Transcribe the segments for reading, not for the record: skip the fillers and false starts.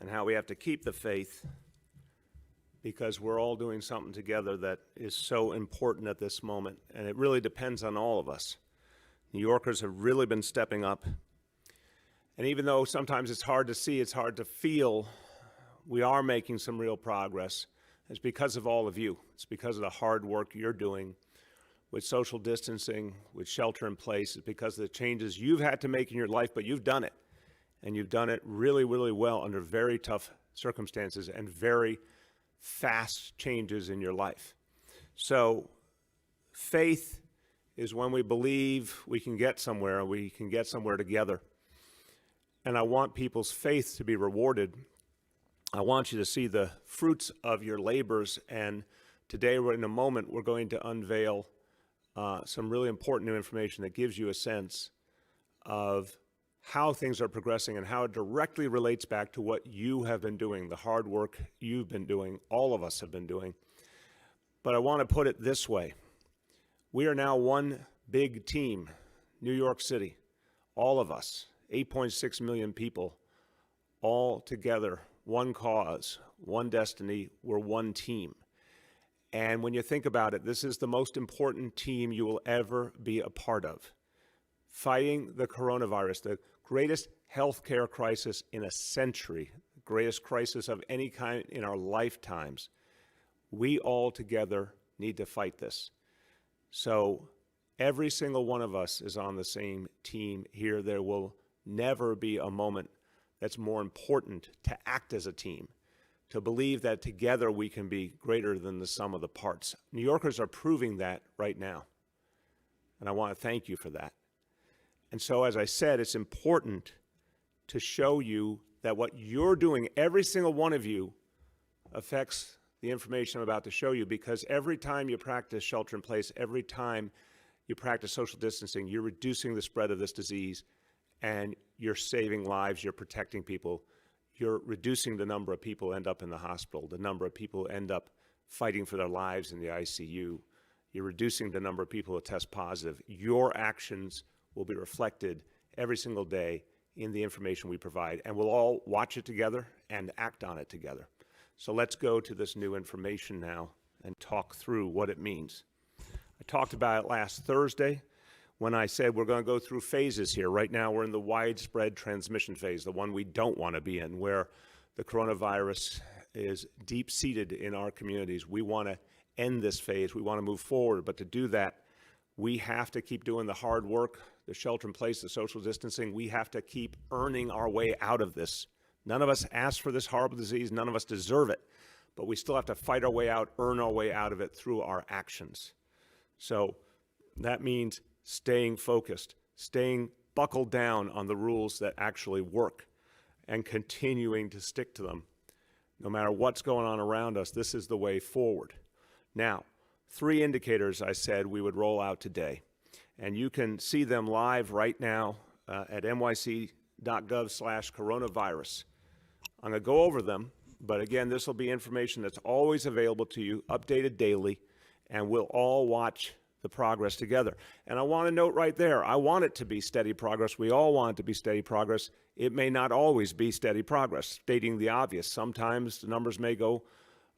and how we have to keep the faith because we're all doing something together that is so important at this moment, and it really depends on all of us. New Yorkers have really been stepping up, and even though sometimes it's hard to see, it's hard to feel, we are making some real progress. It's because of all of you. It's because of the hard work you're doing with social distancing, with shelter in place. It's because of the changes you've had to make in your life, but you've done it. And you've done it really, really well under very tough circumstances and very fast changes in your life. So faith is when we believe we can get somewhere, we can get somewhere together. And I want people's faith to be rewarded. I want you to see the fruits of your labors. And today, in a moment, we're going to unveil some really important new information that gives you a sense of how things are progressing and how it directly relates back to what you have been doing, the hard work you've been doing, all of us have been doing. But I want to put it this way. We are now one big team, New York City, all of us, 8.6 million people, all together, one cause, one destiny, we're one team. And when you think about it, this is the most important team you will ever be a part of. Fighting the coronavirus, the greatest healthcare crisis in a century, the greatest crisis of any kind in our lifetimes. We all together need to fight this. So every single one of us is on the same team here. There will never be a moment that's more important to act as a team, to believe that together we can be greater than the sum of the parts. New Yorkers are proving that right now, and I want to thank you for that. And so, as I said, it's important to show you that what you're doing, every single one of you, affects the information I'm about to show you, because every time you practice shelter in place, every time you practice social distancing, you're reducing the spread of this disease, and you're saving lives, you're protecting people, you're reducing the number of people who end up in the hospital, the number of people who end up fighting for their lives in the ICU. You're reducing the number of people who test positive. Your actions will be reflected every single day in the information we provide, and we'll all watch it together and act on it together. So let's go to this new information now and talk through what it means. I talked about it last Thursday when I said we're going to go through phases here. Right now we're in the widespread transmission phase, the one we don't want to be in, where the coronavirus is deep-seated in our communities. We want to end this phase. We want to move forward, but to do that, we have to keep doing the hard work, the shelter in place, the social distancing. We have to keep earning our way out of this. None of us asked for this horrible disease. None of us deserve it, but we still have to fight our way out, earn our way out of it through our actions. So that means staying focused, staying buckled down on the rules that actually work, and continuing to stick to them. No matter what's going on around us, this is the way forward. Now, 3 indicators I said we would roll out today, and you can see them live right now at nyc.gov/coronavirus. I'm going to go over them, but again, this will be information that's always available to you, updated daily, and we'll all watch the progress together. And I want to note right there, I want it to be steady progress. We all want it to be steady progress. It may not always be steady progress, stating the obvious. Sometimes the numbers may go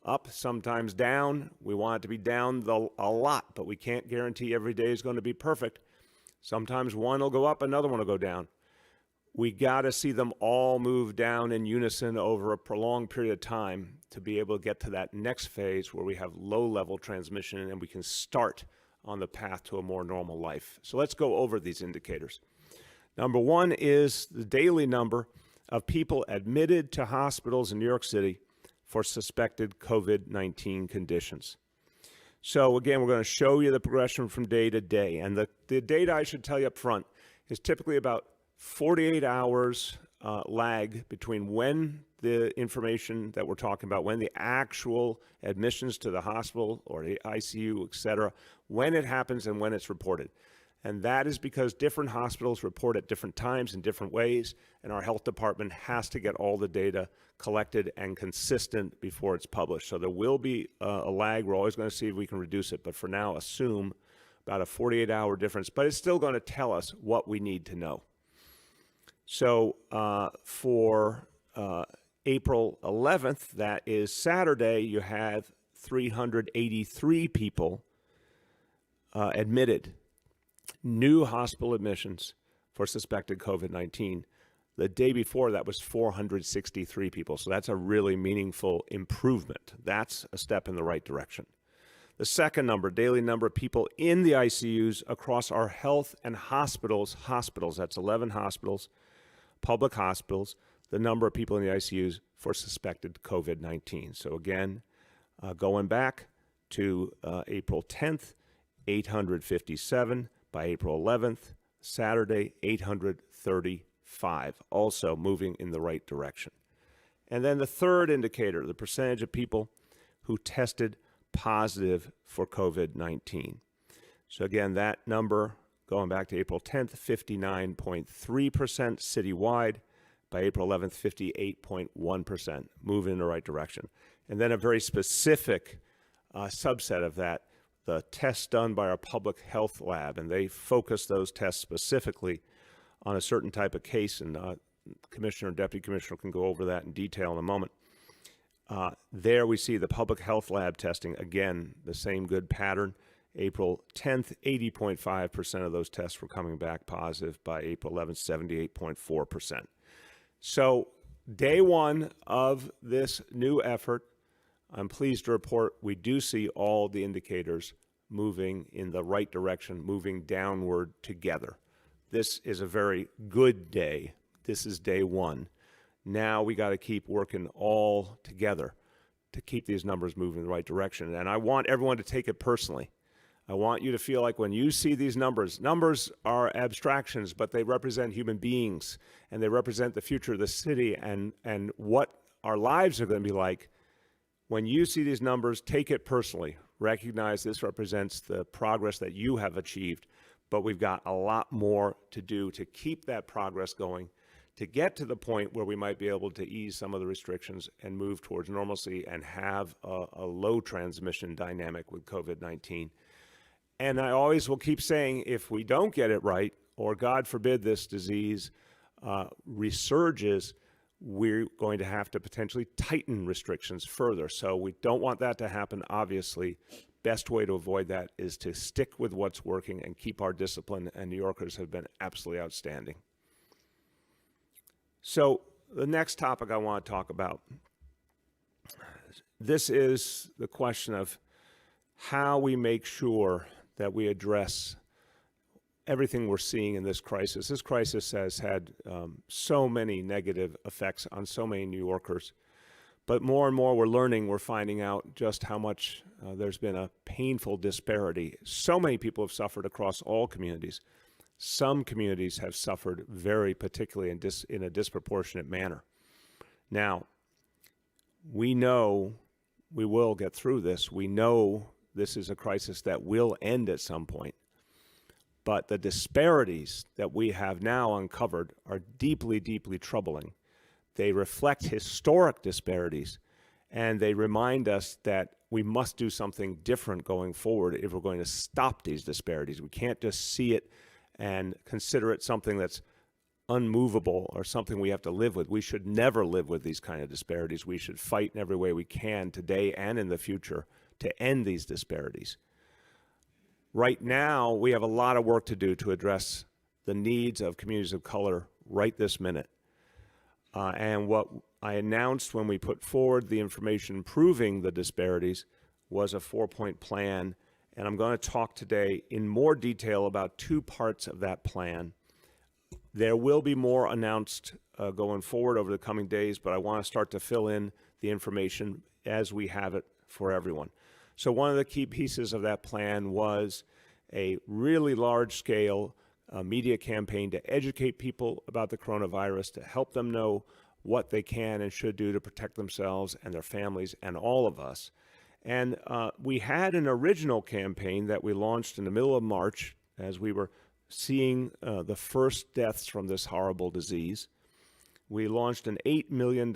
up, sometimes down. We want it to be down a lot, but we can't guarantee every day is going to be perfect. Sometimes one will go up, another one will go down. We got to see them all move down in unison over a prolonged period of time to be able to get to that next phase where we have low-level transmission and we can start on the path to a more normal life. So let's go over these indicators. Number 1 is the daily number of people admitted to hospitals in New York City for suspected COVID-19 conditions. So again, we're going to show you the progression from day to day. And the data I should tell you up front is typically about 48 hours lag between when the information that we're talking about, when the actual admissions to the hospital or the ICU, et cetera, when it happens and when it's reported. And that is because different hospitals report at different times in different ways, and our health department has to get all the data collected and consistent before it's published. So there will be a lag. We're always going to see if we can reduce it, but for now, assume about a 48-hour difference. But it's still going to tell us what we need to know. So for April 11th, that is Saturday, you have 383 people admitted, new hospital admissions for suspected COVID-19. The day before, that was 463 people. So that's a really meaningful improvement. That's a step in the right direction. The second number, daily number of people in the ICUs across our health and hospitals, that's 11 hospitals, public hospitals, the number of people in the ICUs for suspected COVID-19. So again, going back to April 10th, 857. By April 11th, Saturday, 835. Also moving in the right direction. And then the third indicator, the percentage of people who tested positive for COVID-19. So again, that number, going back to April 10th, 59.3% citywide. By April 11th, 58.1%, moving in the right direction. And then a very specific subset of that, the tests done by our public health lab, and they focus those tests specifically on a certain type of case, and Commissioner and Deputy Commissioner can go over that in detail in a moment. There we see the public health lab testing, again, the same good pattern. April 10th, 80.5% of those tests were coming back positive. By April 11th, 78.4%. So day one of this new effort, I'm pleased to report we do see all the indicators moving in the right direction, moving downward together. This is a very good day. This is day one. Now we got to keep working all together to keep these numbers moving in the right direction. And I want everyone to take it personally. I want you to feel like when you see these numbers are abstractions, but they represent human beings, and they represent the future of the city and what our lives are going to be like. When you see these numbers, take it personally. Recognize this represents the progress that you have achieved, but we've got a lot more to do to keep that progress going, to get to the point where we might be able to ease some of the restrictions and move towards normalcy and have a low transmission dynamic with COVID-19. And I always will keep saying, if we don't get it right, or God forbid this disease resurges, we're going to have to potentially tighten restrictions further. So we don't want that to happen, obviously. Best way to avoid that is to stick with what's working and keep our discipline, and New Yorkers have been absolutely outstanding. So the next topic I want to talk about, this is the question of how we make sure that we address everything we're seeing in this crisis. This crisis has had so many negative effects on so many New Yorkers. But more and more we're finding out just how much there's been a painful disparity. So many people have suffered across all communities. Some communities have suffered very particularly in a disproportionate manner. Now, we know we will get through this. We know this is a crisis that will end at some point. But the disparities that we have now uncovered are deeply, deeply troubling. They reflect historic disparities, and they remind us that we must do something different going forward if we're going to stop these disparities. We can't just see it and consider it something that's unmovable or something we have to live with. We should never live with these kind of disparities. We should fight in every way we can today and in the future to end these disparities. Right now, we have a lot of work to do to address the needs of communities of color right this minute. And what I announced when we put forward the information proving the disparities was a 4-point plan. And I'm going to talk today in more detail about 2 parts of that plan. There will be more announced going forward over the coming days, but I want to start to fill in the information as we have it for everyone. So one of the key pieces of that plan was a really large-scale media campaign to educate people about the coronavirus, to help them know what they can and should do to protect themselves and their families and all of us. And we had an original campaign that we launched in the middle of March as we were seeing the first deaths from this horrible disease. We launched an $8 million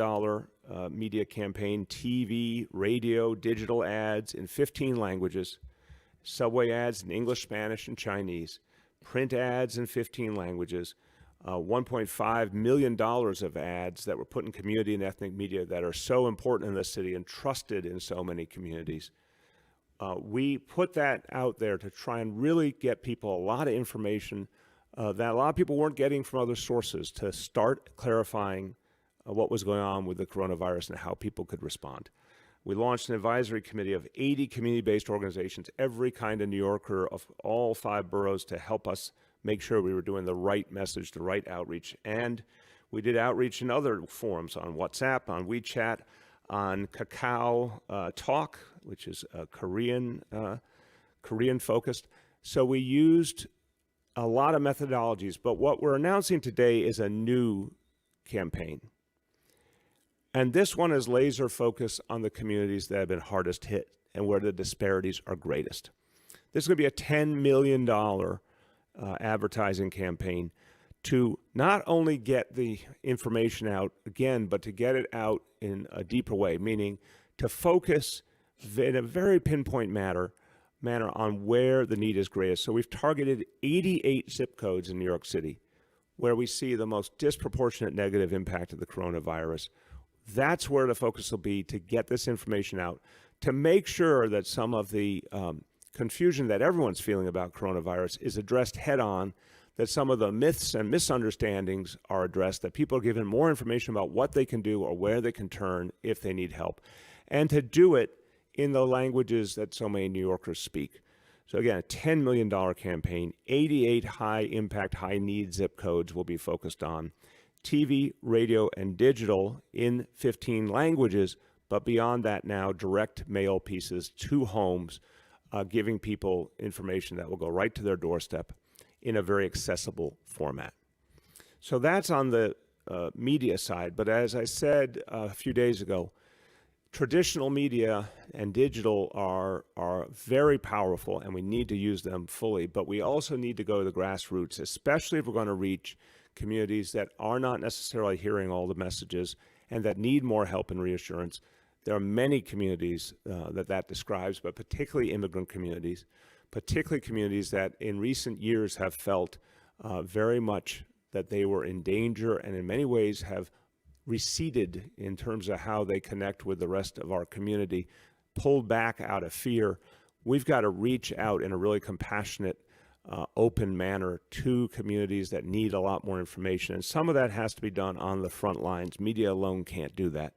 media campaign, TV, radio, digital ads in 15 languages, subway ads in English, Spanish, and Chinese, print ads in 15 languages, $1.5 million of ads that were put in community and ethnic media that are so important in the city and trusted in so many communities. We put that out there to try and really get people a lot of information that a lot of people weren't getting from other sources, to start clarifying what was going on with the coronavirus and how people could respond. We launched an advisory committee of 80 community-based organizations, every kind of New Yorker of all 5 boroughs, to help us make sure we were doing the right message, the right outreach. And we did outreach in other forums, on WhatsApp, on WeChat, on Kakao Talk, which is Korean focused. So we used a lot of methodologies, but what we're announcing today is a new campaign. And this one is laser focused on the communities that have been hardest hit and where the disparities are greatest. This is going to be a $10 million advertising campaign to not only get the information out again, but to get it out in a deeper way, meaning to focus in a very pinpoint manner on where the need is greatest. So we've targeted 88 zip codes in New York City where we see the most disproportionate negative impact of the coronavirus. That's where the focus will be, to get this information out, to make sure that some of the confusion that everyone's feeling about coronavirus is addressed head on, that some of the myths and misunderstandings are addressed, that people are given more information about what they can do or where they can turn if they need help, and to do it in the languages that so many New Yorkers speak. So again, a $10 million campaign, 88 high-impact, high-need zip codes will be focused on. TV, radio, and digital in 15 languages, but beyond that now, direct mail pieces to homes, giving people information that will go right to their doorstep in a very accessible format. So that's on the media side, but as I said a few days ago, traditional media and digital are very powerful, and we need to use them fully, but we also need to go to the grassroots, especially if we're going to reach communities that are not necessarily hearing all the messages and that need more help and reassurance. There are many communities that describes, but particularly immigrant communities, particularly communities that in recent years have felt very much that they were in danger and in many ways have receded in terms of how they connect with the rest of our community, pulled back out of fear. We've got to reach out in a really compassionate, open manner to communities that need a lot more information. And some of that has to be done on the front lines. Media alone can't do that.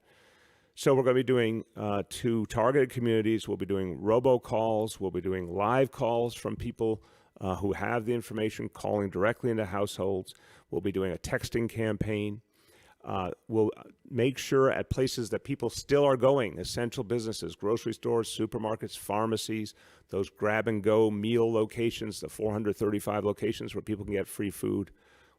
So we're going to be doing to targeted communities. We'll be doing robocalls. We'll be doing live calls from people who have the information, calling directly into households. We'll be doing a texting campaign. We'll make sure at places that people still are going, essential businesses, grocery stores, supermarkets, pharmacies, those grab-and-go meal locations, the 435 locations where people can get free food.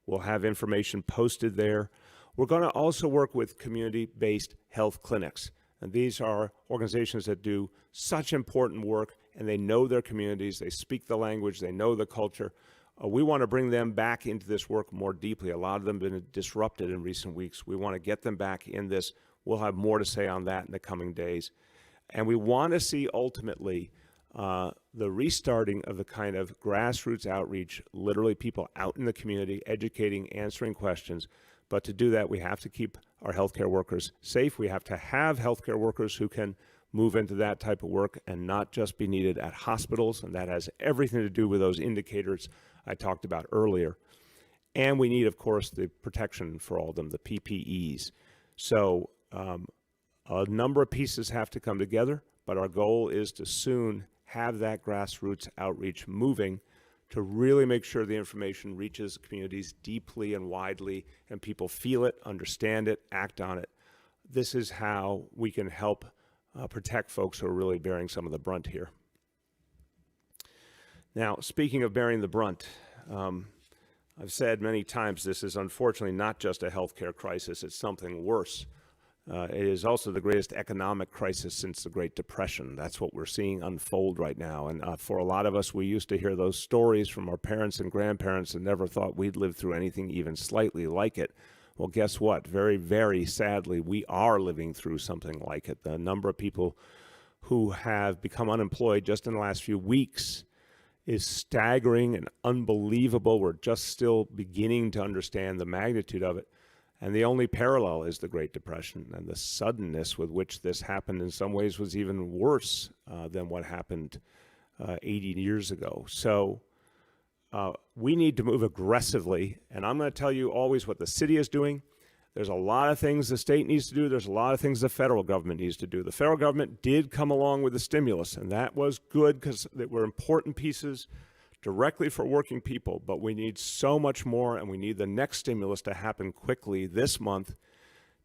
We'll have information posted there. We're going to also work with community-based health clinics. And these are organizations that do such important work, and they know their communities, they speak the language, they know the culture. We want to bring them back into this work more deeply. A lot of them have been disrupted in recent weeks. We want to get them back in this. We'll have more to say on that in the coming days. And we want to see ultimately the restarting of the kind of grassroots outreach, literally people out in the community, educating, answering questions. But to do that, we have to keep our healthcare workers safe. We have to have healthcare workers who can move into that type of work and not just be needed at hospitals. And that has everything to do with those indicators I talked about earlier. And we need, of course, the protection for all of them, the PPEs. So a number of pieces have to come together, but our goal is to soon have that grassroots outreach moving to really make sure the information reaches communities deeply and widely, and people feel it, understand it, act on it. This is how we can help protect folks who are really bearing some of the brunt here. Now, speaking of bearing the brunt, I've said many times this is unfortunately not just a healthcare crisis, it's something worse. It is also the greatest economic crisis since the Great Depression. That's what we're seeing unfold right now. And for a lot of us, we used to hear those stories from our parents and grandparents and never thought we'd live through anything even slightly like it. Well, guess what? Very, very sadly, we are living through something like it. The number of people who have become unemployed just in the last few weeks is staggering and unbelievable. We're just still beginning to understand the magnitude of it. And the only parallel is the Great Depression, and the suddenness with which this happened in some ways was even worse than what happened 80 years ago. So we need to move aggressively, and I'm going to tell you always what the city is doing. There's a lot of things the state needs to do. There's a lot of things the federal government needs to do. The federal government did come along with the stimulus, and that was good because they were important pieces directly for working people, but we need so much more, and we need the next stimulus to happen quickly this month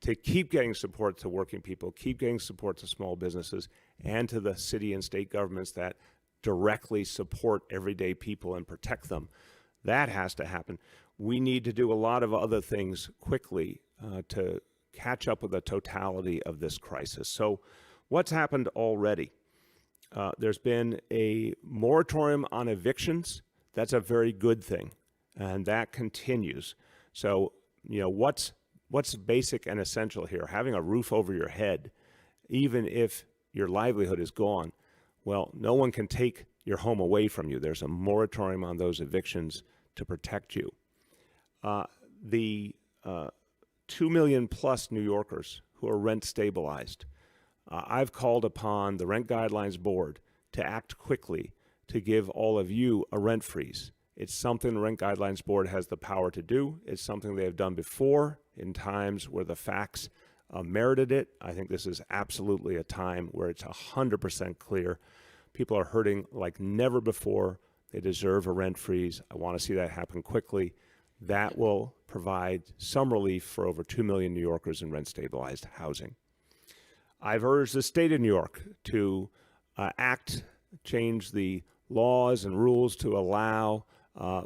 to keep getting support to working people, keep getting support to small businesses, and to the city and state governments that directly support everyday people and protect them. That has to happen. We need to do a lot of other things quickly to catch up with the totality of this crisis. So what's happened already? There's been a moratorium on evictions. That's a very good thing, and that continues. So, what's basic and essential here? Having a roof over your head, even if your livelihood is gone. Well, no one can take your home away from you. There's a moratorium on those evictions to protect you. The 2 million plus New Yorkers who are rent stabilized, I've called upon the Rent Guidelines Board to act quickly to give all of you a rent freeze. It's something the Rent Guidelines Board has the power to do. It's something they have done before in times where the facts merited it. I think this is absolutely a time where it's 100% clear. People are hurting like never before. They deserve a rent freeze. I want to see that happen quickly. That will provide some relief for over 2 million New Yorkers in rent-stabilized housing. I've urged the state of New York to change the laws and rules to allow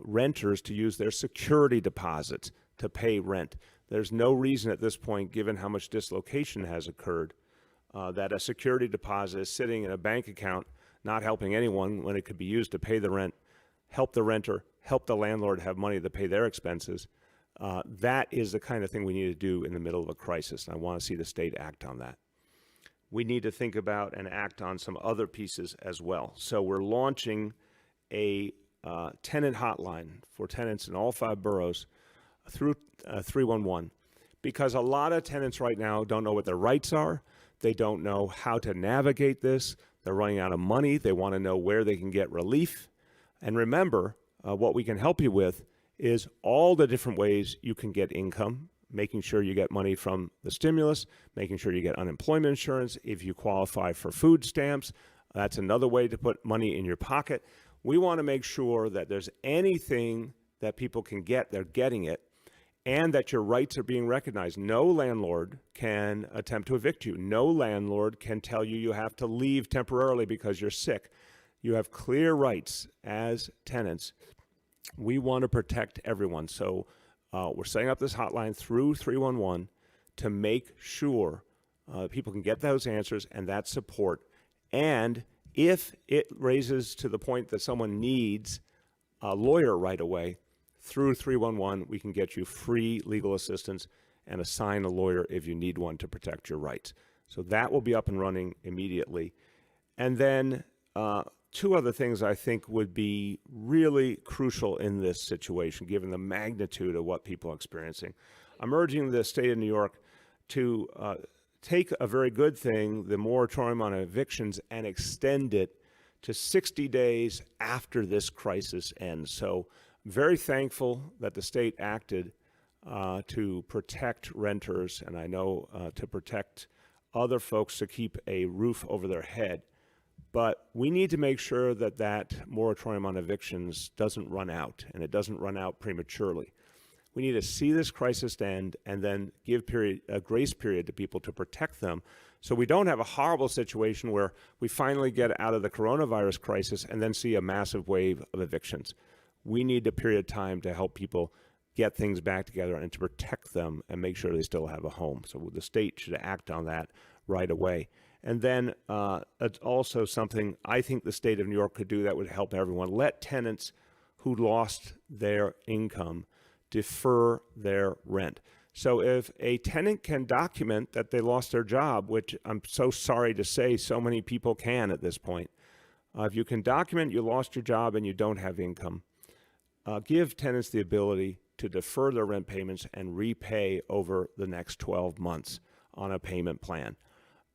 renters to use their security deposits to pay rent. There's no reason at this point, given how much dislocation has occurred, that a security deposit is sitting in a bank account, not helping anyone when it could be used to pay the rent, help the renter, help the landlord have money to pay their expenses. That is the kind of thing we need to do in the middle of a crisis, and I want to see the state act on that. We need to think about and act on some other pieces as well. So we're launching a tenant hotline for tenants in all 5 boroughs through 311, because a lot of tenants right now don't know what their rights are. They don't know how to navigate this. They're running out of money. They want to know where they can get relief. And remember, what we can help you with is all the different ways you can get income, making sure you get money from the stimulus, making sure you get unemployment insurance. If you qualify for food stamps, that's another way to put money in your pocket. We want to make sure that there's anything that people can get, they're getting it, and that your rights are being recognized. No landlord can attempt to evict you. No landlord can tell you you have to leave temporarily because you're sick. You have clear rights as tenants. We want to protect everyone. So we're setting up this hotline through 311 to make sure people can get those answers and that support. And if it raises to the point that someone needs a lawyer right away, through 311, we can get you free legal assistance and assign a lawyer if you need one to protect your rights. So that will be up and running immediately. And then 2 other things I think would be really crucial in this situation, given the magnitude of what people are experiencing. I'm urging the state of New York to take a very good thing, the moratorium on evictions, and extend it to 60 days after this crisis ends. So very thankful that the state acted to protect renters, and I know to protect other folks to keep a roof over their head. But we need to make sure that that moratorium on evictions doesn't run out, and it doesn't run out prematurely. We need to see this crisis end and then give a grace period to people to protect them, so we don't have a horrible situation where we finally get out of the coronavirus crisis and then see a massive wave of evictions. We need a period of time to help people get things back together and to protect them and make sure they still have a home. So the state should act on that right away. And then it's also something I think the state of New York could do that would help everyone. Let tenants who lost their income defer their rent. So if a tenant can document that they lost their job, which I'm so sorry to say so many people can at this point, If you can document you lost your job and you don't have income, give tenants the ability to defer their rent payments and repay over the next 12 months on a payment plan.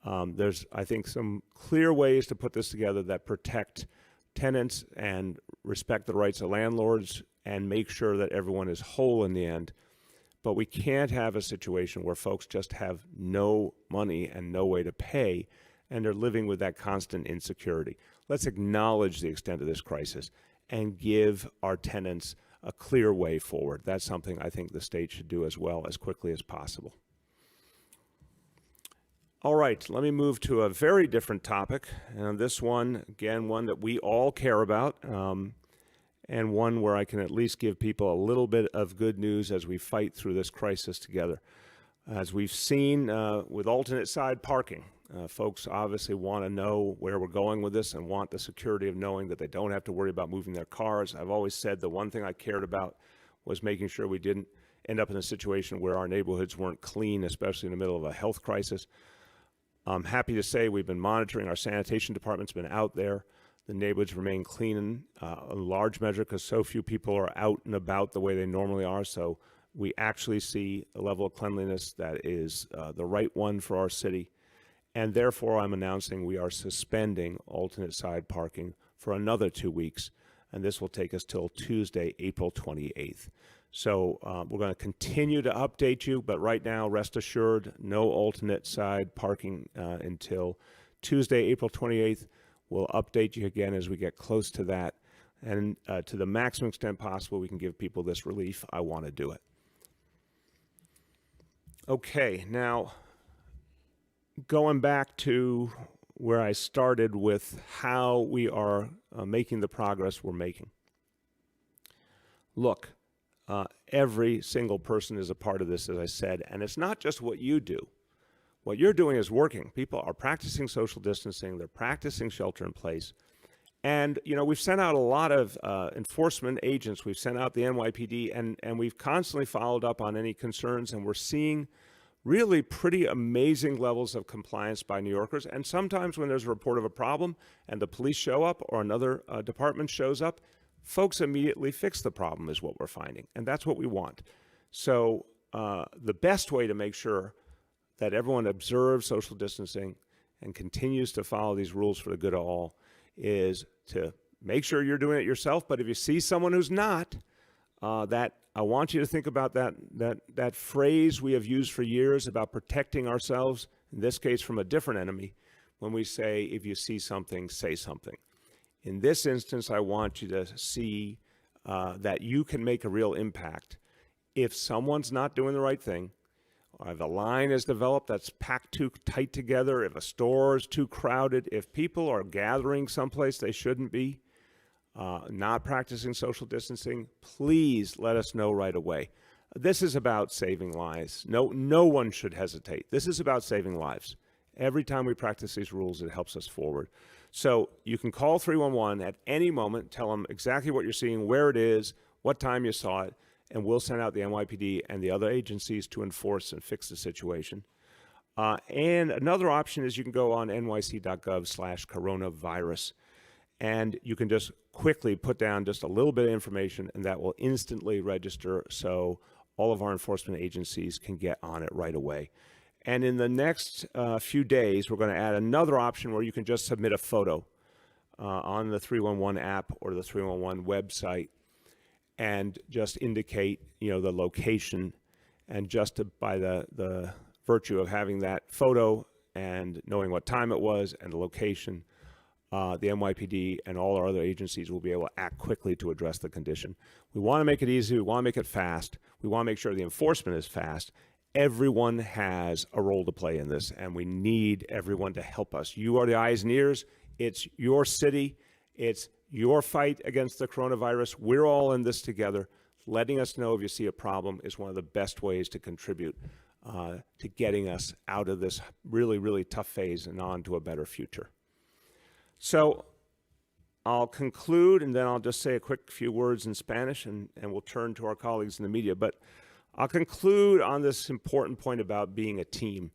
There's, I think, some clear ways to put this together that protect tenants and respect the rights of landlords and make sure that everyone is whole in the end. But we can't have a situation where folks just have no money and no way to pay, and they're living with that constant insecurity. Let's acknowledge the extent of this crisis and give our tenants a clear way forward. That's something I think the state should do as well, as quickly as possible. All right, let me move to a very different topic. And this one, again, one that we all care about, and one where I can at least give people a little bit of good news as we fight through this crisis together. As we've seen with alternate side parking, folks obviously want to know where we're going with this and want the security of knowing that they don't have to worry about moving their cars. I've always said the one thing I cared about was making sure we didn't end up in a situation where our neighborhoods weren't clean, especially in the middle of a health crisis. I'm happy to say we've been monitoring. Our sanitation department's been out there. The neighborhoods remain clean in a large measure because so few people are out and about the way they normally are. So we actually see a level of cleanliness that is the right one for our city. And therefore, I'm announcing we are suspending alternate side parking for another 2 weeks. And this will take us till Tuesday, April 28th. So we're going to continue to update you, but right now, rest assured, no alternate side parking until Tuesday, April 28th. We'll update you again as we get close to that. And to the maximum extent possible, we can give people this relief. I want to do it. Okay, now going back to where I started with how we are making the progress we're making. Look. Every single person is a part of this, as I said, and it's not just what you do. What you're doing is working. People are practicing social distancing. They're practicing shelter in place. And, you know, we've sent out a lot of enforcement agents. We've sent out the NYPD, and we've constantly followed up on any concerns, and we're seeing really pretty amazing levels of compliance by New Yorkers. And sometimes when there's a report of a problem and the police show up or another department shows up, folks immediately fix the problem is what we're finding, and that's what we want. So the best way to make sure that everyone observes social distancing and continues to follow these rules for the good of all is to make sure you're doing it yourself. But if you see someone who's not, that I want you to think about that phrase we have used for years about protecting ourselves, in this case from a different enemy, when we say, if you see something, say something. In this instance, I want you to see that you can make a real impact. If someone's not doing the right thing, or if a line is developed that's packed too tight together, if a store is too crowded, if people are gathering someplace they shouldn't be, not practicing social distancing, please let us know right away. This is about saving lives. No one should hesitate. This is about saving lives. Every time we practice these rules, it helps us forward. So you can call 311 at any moment, tell them exactly what you're seeing, where it is, what time you saw it, and we'll send out the NYPD and the other agencies to enforce and fix the situation. And another option is you can go on nyc.gov/coronavirus, and you can just quickly put down just a little bit of information, and that will instantly register so all of our enforcement agencies can get on it right away. And in the next few days, we're going to add another option where you can just submit a photo on the 311 app or the 311 website and just indicate, you know, the location. And just by the virtue of having that photo and knowing what time it was and the location, the NYPD and all our other agencies will be able to act quickly to address the condition. We want to make it easy. We want to make it fast. We want to make sure the enforcement is fast. Everyone has a role to play in this, and we need everyone to help us. You are the eyes and ears. It's your city. It's your fight against the coronavirus. We're all in this together. Letting us know if you see a problem is one of the best ways to contribute to getting us out of this really, really tough phase and on to a better future. So I'll conclude, and then I'll just say a quick few words in Spanish, and we'll turn to our colleagues in the media. But I'll conclude on this important point about being a team.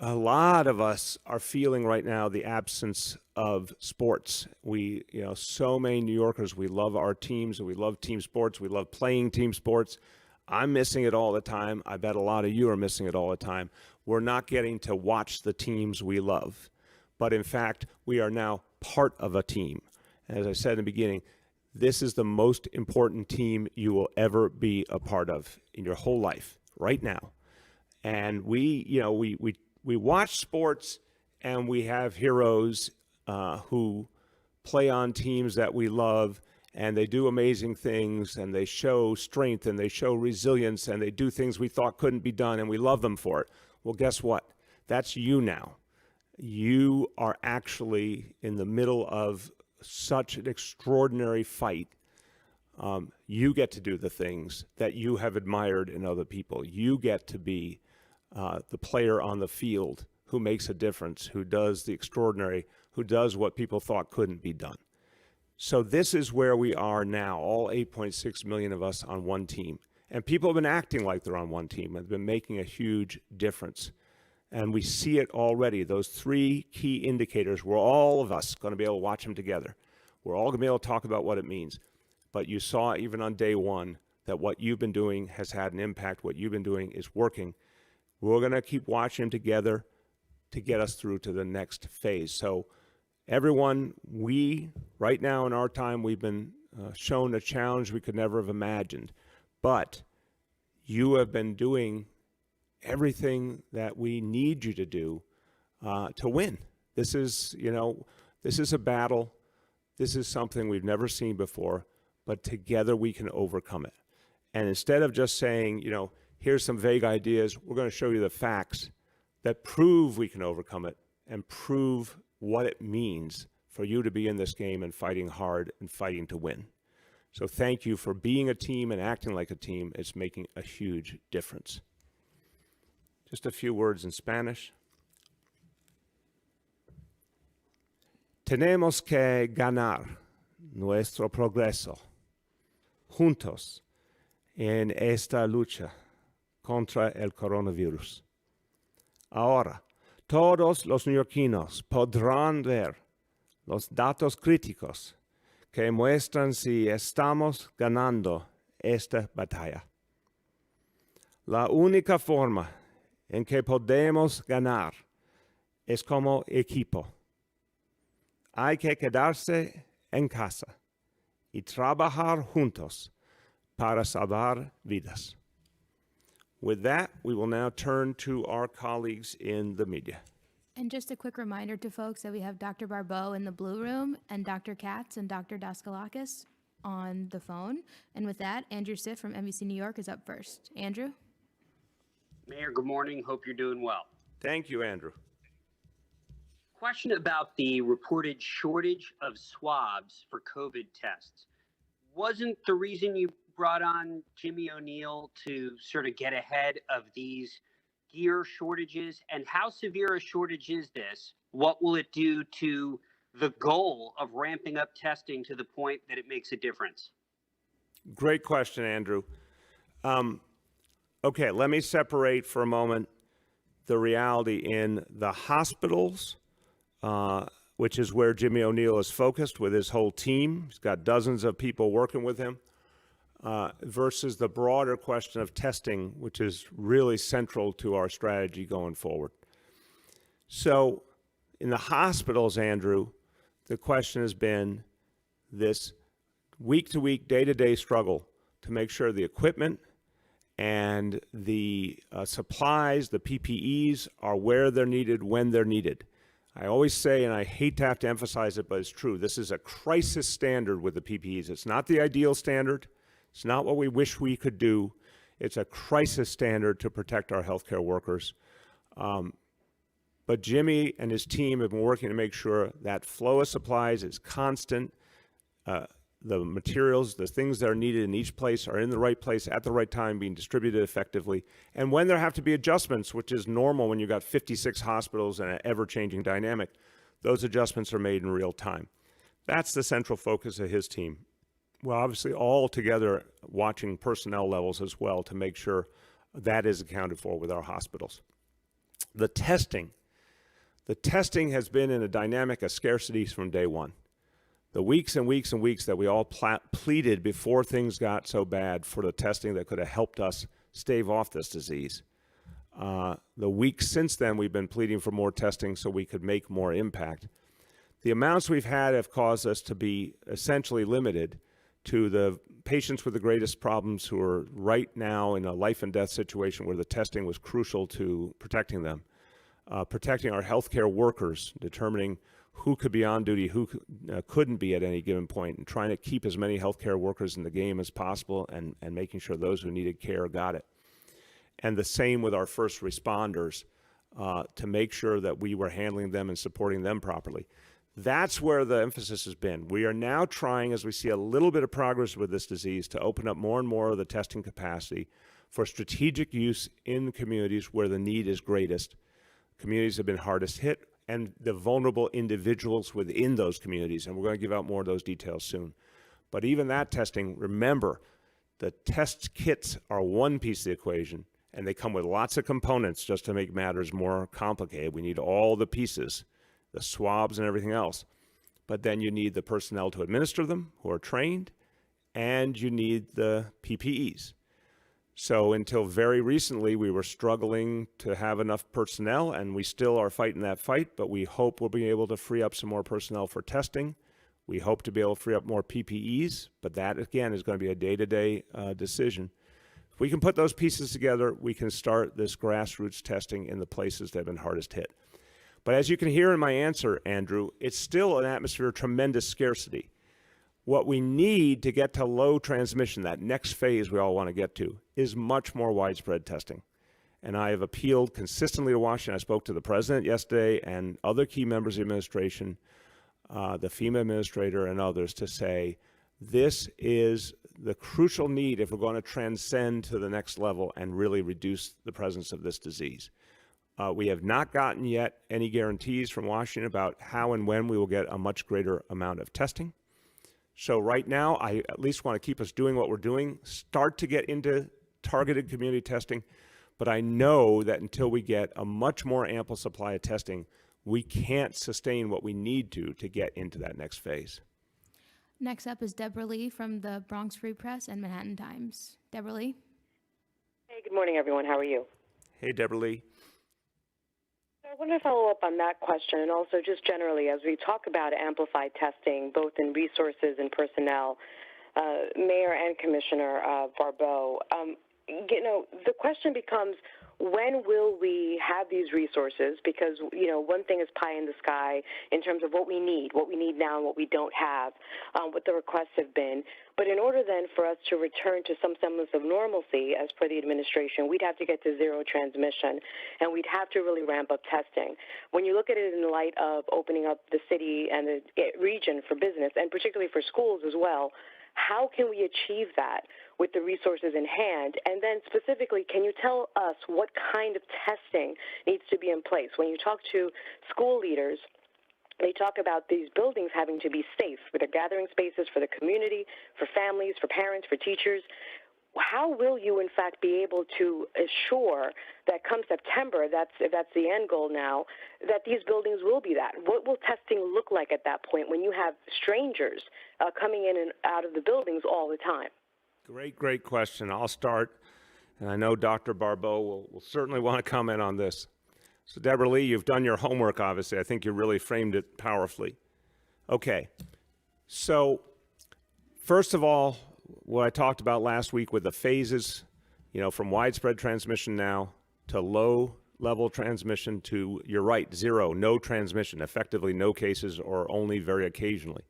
a lot of us are feeling right now the absence of sports. We, so many New Yorkers, we love our teams, we love team sports, we love playing team sports. I'm missing it all the time. I bet a lot of you are missing it all the time. We're not getting to watch the teams we love. But in fact, we are now part of a team. As I said in the beginning, this is the most important team you will ever be a part of in your whole life, right now. And we watch sports, and we have heroes who play on teams that we love, and they do amazing things, and they show strength, and they show resilience, and they do things we thought couldn't be done, and we love them for it. Well, guess what? That's you now. You are actually in the middle of such an extraordinary fight. You get to do the things that you have admired in other people. You get to be the player on the field who makes a difference, who does the extraordinary, who does what people thought couldn't be done. So this is where we are now, all 8.6 million of us on one team. And people have been acting like they're on one team and have been making a huge difference. And we see it already. Those three key indicators, we're all of us going to be able to watch them together. We're all going to be able to talk about what it means. But you saw even on day one that what you've been doing has had an impact. What you've been doing is working. We're going to keep watching them together to get us through to the next phase. So everyone, right now in our time, we've been shown a challenge we could never have imagined. But you have been doing everything that we need you to do to win. This is a battle. This is something we've never seen before, but together we can overcome it. And instead of just saying, here's some vague ideas, we're going to show you the facts that prove we can overcome it and prove what it means for you to be in this game and fighting hard and fighting to win. So thank you for being a team and acting like a team. It's making a huge difference. Just a few words in Spanish. Tenemos que ganar nuestro progreso juntos en esta lucha contra el coronavirus. Ahora, todos los neoyorquinos podrán ver los datos críticos que muestran si estamos ganando esta batalla. La única forma en que podemos ganar es como equipo. Hay que quedarse en casa y trabajar juntos para salvar vidas. With that, we will now turn to our colleagues in the media. And just a quick reminder to folks that we have Dr. Barbeau in the blue room and Dr. Katz and Dr. Daskalakis on the phone. And with that, Andrew Siff from NBC New York is up first. Andrew? Mayor, good morning. Hope you're doing well. Thank you, Andrew. Question about the reported shortage of swabs for COVID tests. Wasn't the reason you brought on Jimmy O'Neill to sort of get ahead of these gear shortages? And how severe a shortage is this? What will it do to the goal of ramping up testing to the point that it makes a difference? Great question, Andrew. Okay, let me separate for a moment the reality in the hospitals, which is where Jimmy O'Neill is focused with his whole team. He's got dozens of people working with him, versus the broader question of testing, which is really central to our strategy going forward. So in the hospitals, Andrew, the question has been this week-to-week, day-to-day struggle to make sure the equipment and the supplies, the PPEs, are where they're needed, when they're needed. I always say, and I hate to have to emphasize it, but it's true, this is a crisis standard with the PPEs. It's not the ideal standard. It's not what we wish we could do. It's a crisis standard to protect our healthcare workers. But Jimmy and his team have been working to make sure that flow of supplies is constant. The materials, the things that are needed in each place are in the right place at the right time, being distributed effectively. And when there have to be adjustments, which is normal when you've got 56 hospitals and an ever-changing dynamic, those adjustments are made in real time. That's the central focus of his team. Well, obviously all together watching personnel levels as well to make sure that is accounted for with our hospitals. The testing has been in a dynamic of scarcity from day one. The weeks and weeks and weeks that we all pleaded before things got so bad for the testing that could have helped us stave off this disease. The weeks since then, we've been pleading for more testing so we could make more impact. The amounts we've had have caused us to be essentially limited to the patients with the greatest problems who are right now in a life and death situation where the testing was crucial to protecting them. Protecting our healthcare workers, determining who could be on duty, who couldn't be at any given point, and trying to keep as many healthcare workers in the game as possible and making sure those who needed care got it. And the same with our first responders to make sure that we were handling them and supporting them properly. That's where the emphasis has been. We are now trying, as we see a little bit of progress with this disease, to open up more and more of the testing capacity for strategic use in communities where the need is greatest. Communities have been hardest hit, and the vulnerable individuals within those communities, and we're going to give out more of those details soon. But even that testing, remember, the test kits are one piece of the equation, and they come with lots of components just to make matters more complicated. We need all the pieces, the swabs and everything else. But then you need the personnel to administer them, who are trained, and you need the PPEs. So until very recently, we were struggling to have enough personnel, and we still are fighting that fight, but we hope we'll be able to free up some more personnel for testing. We hope to be able to free up more PPEs, but that, again, is going to be a day-to-day decision. If we can put those pieces together, we can start this grassroots testing in the places that have been hardest hit. But as you can hear in my answer, Andrew, it's still an atmosphere of tremendous scarcity. What we need to get to low transmission, that next phase we all want to get to, is much more widespread testing. And I have appealed consistently to Washington. I spoke to the president yesterday and other key members of the administration, the FEMA administrator and others, to say this is the crucial need if we're going to transcend to the next level and really reduce the presence of this disease. We have not gotten yet any guarantees from Washington about how and when we will get a much greater amount of testing. So right now, I at least want to keep us doing what we're doing, start to get into targeted community testing. But I know that until we get a much more ample supply of testing, we can't sustain what we need to get into that next phase. Next up is Deborah Lee from the Bronx Free Press and Manhattan Times. Deborah Lee. Hey, good morning, everyone. How are you? Hey, Deborah Lee. I want to follow up on that question, and also just generally, as we talk about amplified testing, both in resources and personnel, Mayor and Commissioner Barbeau, the question becomes, when will we have these resources? Because, one thing is pie in the sky in terms of what we need now and what we don't have, what the requests have been. But in order then for us to return to some semblance of normalcy, as per the administration, we'd have to get to zero transmission, and we'd have to really ramp up testing. When you look at it in light of opening up the city and the region for business, and particularly for schools as well, how can we achieve that with the resources in hand? And then specifically, can you tell us what kind of testing needs to be in place? When you talk to school leaders, they talk about these buildings having to be safe for the gathering spaces, for the community, for families, for parents, for teachers. How will you, in fact, be able to assure that come September, if that's the end goal now, that these buildings will be that? What will testing look like at that point when you have strangers coming in and out of the buildings all the time? Great question. I'll start, and I know Dr. Barbeau will certainly want to comment on this. So, Deborah Lee, you've done your homework, obviously. I think you really framed it powerfully. Okay, so first of all, what I talked about last week with the phases, from widespread transmission now to low-level transmission to, you're right, zero, no transmission, effectively no cases or only very occasionally.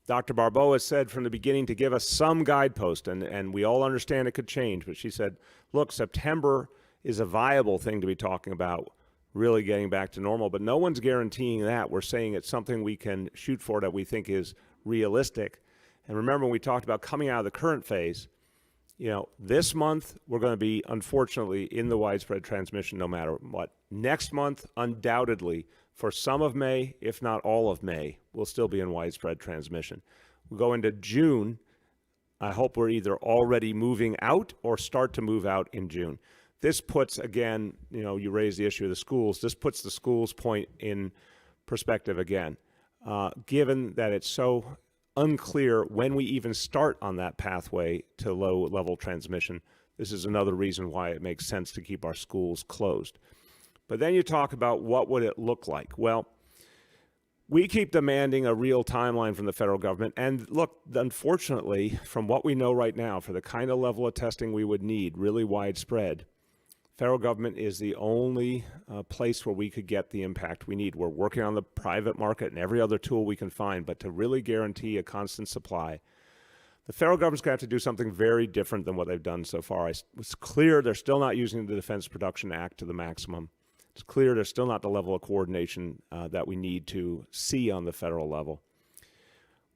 Dr. Barbeau has said from the beginning to give us some guidepost, and we all understand it could change, but she said, look, September is a viable thing to be talking about, really getting back to normal, but no one's guaranteeing that. We're saying it's something we can shoot for that we think is realistic. And remember, when we talked about coming out of the current phase, this month we're going to be, unfortunately, in the widespread transmission no matter what. Next month, undoubtedly, for some of May, if not all of May, we'll still be in widespread transmission. We'll go into June. I hope we're either already moving out or start to move out in June. this puts, again, you raise the issue of the schools. This puts the schools' point in perspective again. Given that it's so unclear when we even start on that pathway to low-level transmission, this is another reason why it makes sense to keep our schools closed. But then you talk about what would it look like. Well, we keep demanding a real timeline from the federal government. And look, unfortunately, from what we know right now, for the kind of level of testing we would need, really widespread, federal government is the only place where we could get the impact we need. We're working on the private market and every other tool we can find, but to really guarantee a constant supply, the federal government's going to have to do something very different than what they've done so far. It's clear they're still not using the Defense Production Act to the maximum. It's clear there's still not the level of coordination that we need to see on the federal level.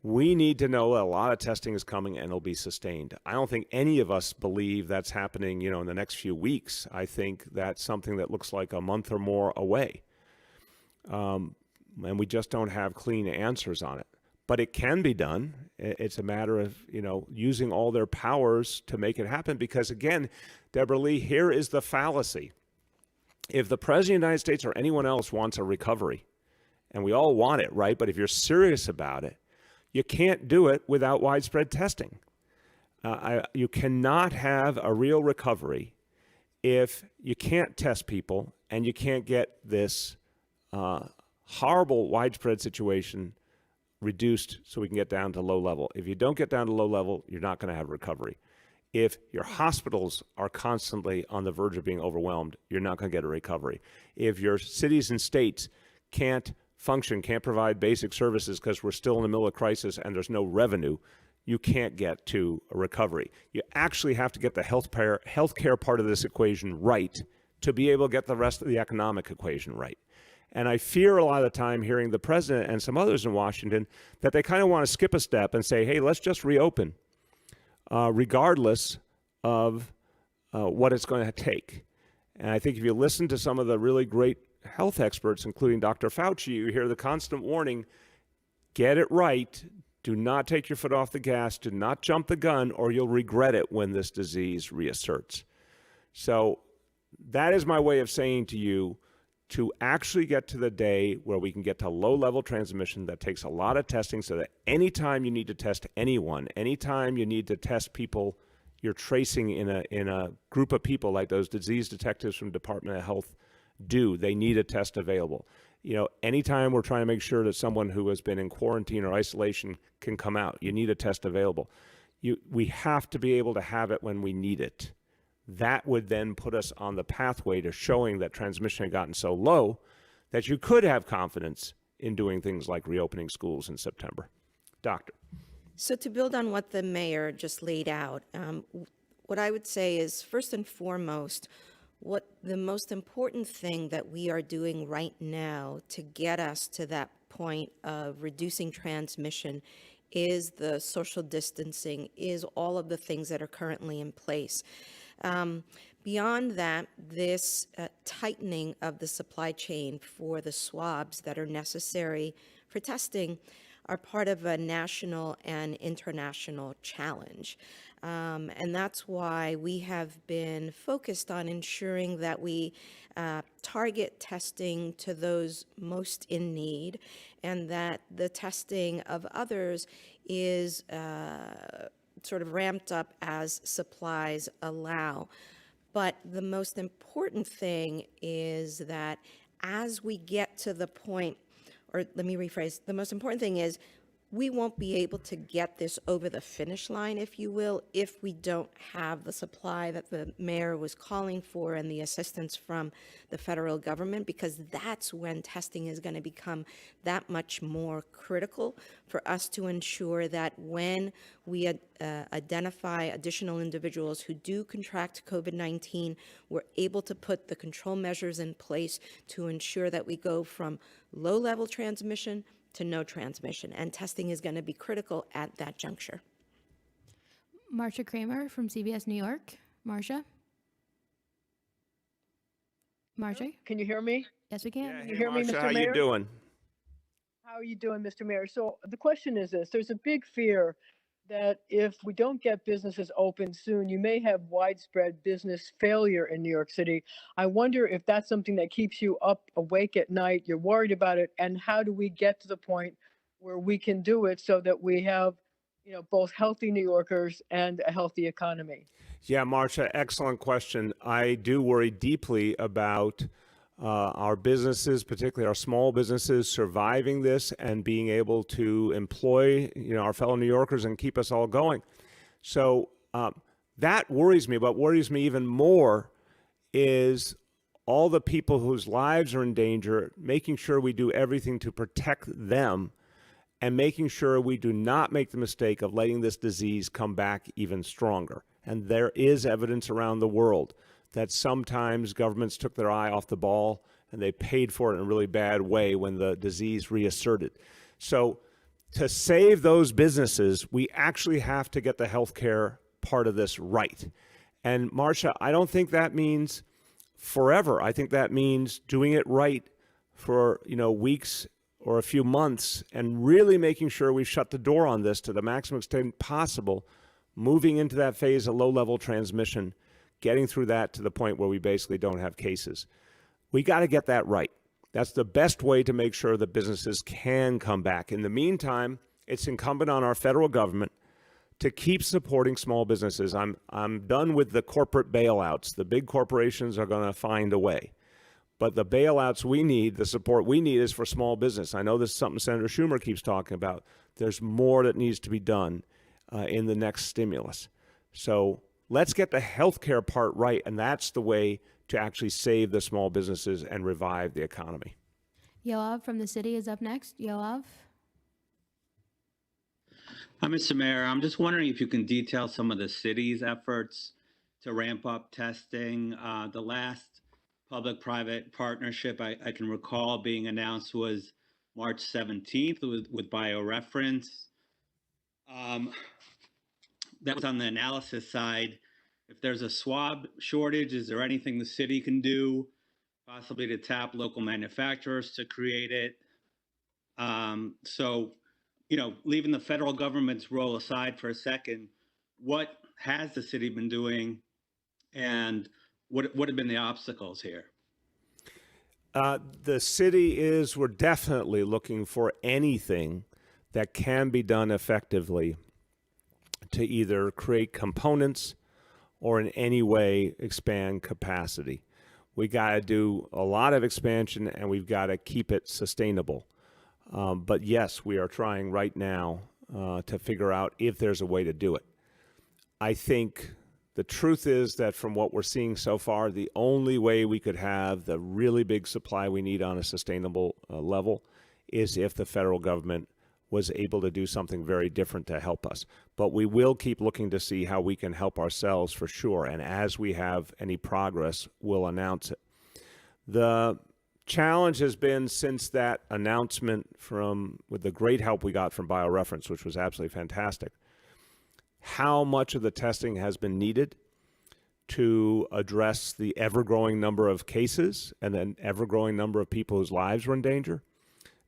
We need to know that a lot of testing is coming and it'll be sustained. I don't think any of us believe that's happening, in the next few weeks. I think that's something that looks like a month or more away. And we just don't have clean answers on it. But it can be done. It's a matter of, using all their powers to make it happen. Because again, Deborah Lee, here is the fallacy. If the President of the United States or anyone else wants a recovery, and we all want it, right? But if you're serious about it, you can't do it without widespread testing. You cannot have a real recovery if you can't test people and you can't get this horrible widespread situation reduced so we can get down to low level. If you don't get down to low level, you're not going to have recovery. If your hospitals are constantly on the verge of being overwhelmed, you're not going to get a recovery. If your cities and states can't function, can't provide basic services because we're still in the middle of crisis and there's no revenue, you can't get to a recovery. You actually have to get the healthcare part of this equation right to be able to get the rest of the economic equation right. And I fear a lot of the time hearing the president and some others in Washington that they kind of want to skip a step and say, hey, let's just reopen. Regardless of what it's going to take. And I think if you listen to some of the really great health experts, including Dr. Fauci, you hear the constant warning, get it right, do not take your foot off the gas, do not jump the gun, or you'll regret it when this disease reasserts. So that is my way of saying to you, to actually get to the day where we can get to low-level transmission that takes a lot of testing so that anytime you need to test anyone, anytime you need to test people you're tracing in a group of people like those disease detectives from Department of Health do, they need a test available. Anytime we're trying to make sure that someone who has been in quarantine or isolation can come out, you need a test available. We have to be able to have it when we need it. That would then put us on the pathway to showing that transmission had gotten so low that you could have confidence in doing things like reopening schools in September. Doctor. So to build on what the mayor just laid out, what I would say is, first and foremost, what the most important thing that we are doing right now to get us to that point of reducing transmission is the social distancing, is all of the things that are currently in place. Beyond that, this tightening of the supply chain for the swabs that are necessary for testing are part of a national and international challenge. And that's why we have been focused on ensuring that we target testing to those most in need, and that the testing of others is sort of ramped up as supplies allow. But the most important thing is that as we get to the point, or let me rephrase, the most important thing is we won't be able to get this over the finish line, if you will, if we don't have the supply that the mayor was calling for and the assistance from the federal government, because that's when testing is going to become that much more critical for us to ensure that when we identify additional individuals who do contract COVID-19, we're able to put the control measures in place to ensure that we go from low-level transmission to no transmission, and testing is going to be critical at that juncture. Marsha Kramer from CBS New York. Marsha? Marsha? Can you hear me? Yes, we can. Yeah, You hey, hear me, Marsha, Mr. how you Mayor? doing? How are you doing, Mr. Mayor? So the question is this: there's a big fear that if we don't get businesses open soon, you may have widespread business failure in New York City. I wonder if that's something that keeps you up awake at night. You're worried about it, and how do we get to the point where we can do it so that we have, both healthy New Yorkers and a healthy economy? Yeah, Marcia, excellent question. I do worry deeply about our businesses, particularly our small businesses, surviving this and being able to employ, our fellow New Yorkers and keep us all going. So that worries me. But worries me even more is all the people whose lives are in danger, making sure we do everything to protect them and making sure we do not make the mistake of letting this disease come back even stronger. And there is evidence around the world that sometimes governments took their eye off the ball and they paid for it in a really bad way when the disease reasserted. So to save those businesses, we actually have to get the healthcare part of this right. And Marcia, I don't think that means forever. I think that means doing it right for, weeks or a few months and really making sure we shut the door on this to the maximum extent possible, moving into that phase of low-level transmission, getting through that to the point where we basically don't have cases. We got to get that right. That's the best way to make sure that businesses can come back. In the meantime, it's incumbent on our federal government to keep supporting small businesses. I'm done with the corporate bailouts. The big corporations are going to find a way. But the bailouts we need, the support we need is for small business. I know this is something Senator Schumer keeps talking about. There's more that needs to be done in the next stimulus. So let's get the healthcare part right, and that's the way to actually save the small businesses and revive the economy. Yoav from the city is up next. Yoav? Hi, Mr. Mayor. I'm just wondering if you can detail some of the city's efforts to ramp up testing. The last public-private partnership I can recall being announced was March 17th with BioReference. That was on the analysis side. If there's a swab shortage, is there anything the city can do, possibly to tap local manufacturers to create it? So, leaving the federal government's role aside for a second, what has the city been doing and what have been the obstacles here? The city we're definitely looking for anything that can be done effectively to either create components or in any way expand capacity. We got to do a lot of expansion and we've got to keep it sustainable. But yes, we are trying right now to figure out if there's a way to do it. I think the truth is that from what we're seeing so far, the only way we could have the really big supply we need on a sustainable level is if the federal government was able to do something very different to help us. But we will keep looking to see how we can help ourselves for sure. And as we have any progress, we'll announce it. The challenge has been since that announcement with the great help we got from BioReference, which was absolutely fantastic, how much of the testing has been needed to address the ever-growing number of cases and an ever-growing number of people whose lives were in danger,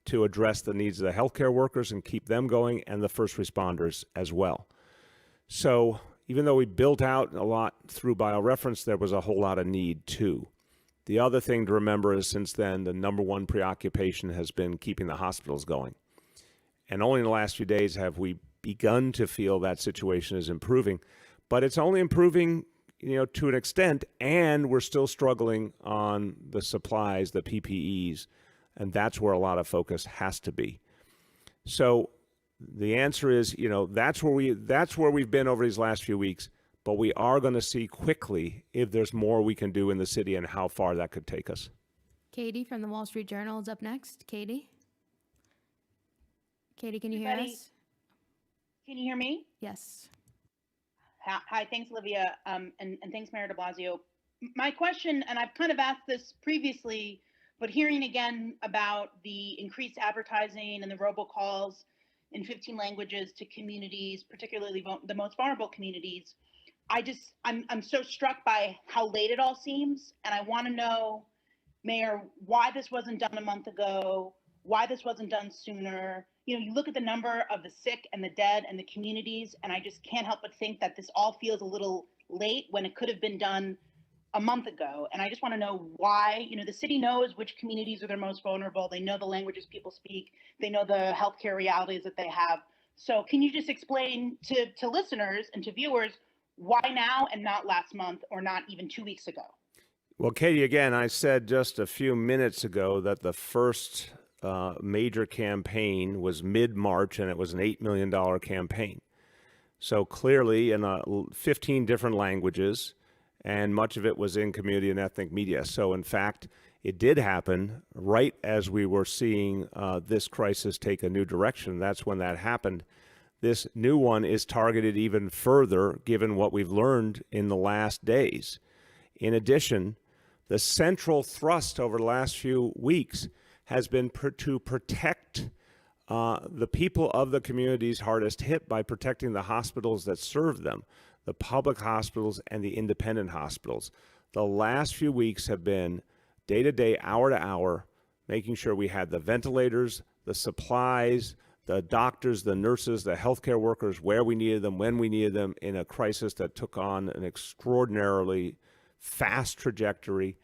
to address the needs of the healthcare workers and keep them going, and the first responders as well. So even though we built out a lot through BioReference, there was a whole lot of need too. The other thing to remember is since then, the number one preoccupation has been keeping the hospitals going. And only in the last few days have we begun to feel that situation is improving, but it's only improving, to an extent, and we're still struggling on the supplies, the PPEs, and that's where a lot of focus has to be. So the answer is, that's where we've been over these last few weeks, but we are going to see quickly if there's more we can do in the city and how far that could take us. Katie from the Wall Street Journal is up next. Katie? Katie, can you hear us? Can you hear me? Yes. Hi, thanks, Olivia, and thanks, Mayor de Blasio. My question, and I've kind of asked this previously, but hearing again about the increased advertising and the robocalls in 15 languages to communities, particularly the most vulnerable communities, I'm so struck by how late it all seems, and I want to know, Mayor, why this wasn't done a month ago, why this wasn't done sooner. you look at the number of the sick and the dead and the communities, and I just can't help but think that this all feels a little late when it could have been done a month ago. And I just want to know why. The city knows which communities are their most vulnerable. They know the languages people speak. They know the healthcare realities that they have. So can you just explain to listeners and to viewers why now and not last month or not even 2 weeks ago? Well, Katie, again, I said just a few minutes ago that the first major campaign was mid-March, and it was an $8 million campaign. So clearly in 15 different languages, and much of it was in community and ethnic media. So in fact, it did happen right as we were seeing this crisis take a new direction. That's when that happened. This new one is targeted even further, given what we've learned in the last days. In addition, the central thrust over the last few weeks has been to protect the people of the communities hardest hit by protecting the hospitals that serve them, the public hospitals and the independent hospitals. The last few weeks have been day to day, hour to hour, making sure we had the ventilators, the supplies, the doctors, the nurses, the healthcare workers where we needed them, when we needed them, in a crisis that took on an extraordinarily fast trajectory.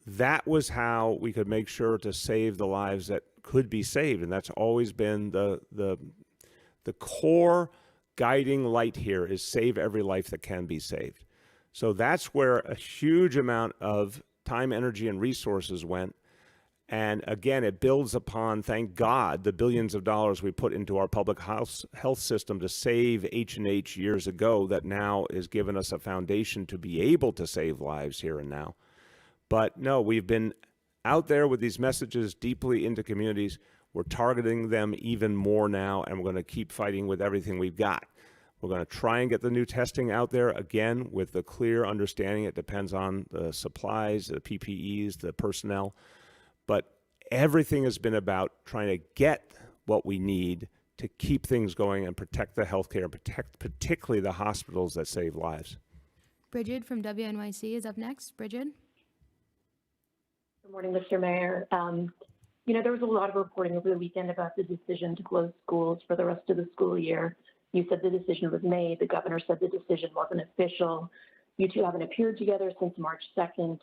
That was how we could make sure to save the lives that could be saved. And that's always been the core guiding light here, is save every life that can be saved. So that's where a huge amount of time, energy, and resources went. And again, it builds upon, thank God, the billions of dollars we put into our public health system to save H&H years ago, that now is given us a foundation to be able to save lives here and now. But no, we've been out there with these messages deeply into communities. We're targeting them even more now, and we're going to keep fighting with everything we've got. We're going to try and get the new testing out there, again, with the clear understanding it depends on the supplies, the PPEs, the personnel. But everything has been about trying to get what we need to keep things going and protect the healthcare, and protect particularly the hospitals that save lives. Bridget from WNYC is up next. Bridget? Good morning, Mr. Mayor. There was a lot of reporting over the weekend about the decision to close schools for the rest of the school year. You said the decision was made. The governor said the decision wasn't official. You two haven't appeared together since March 2nd.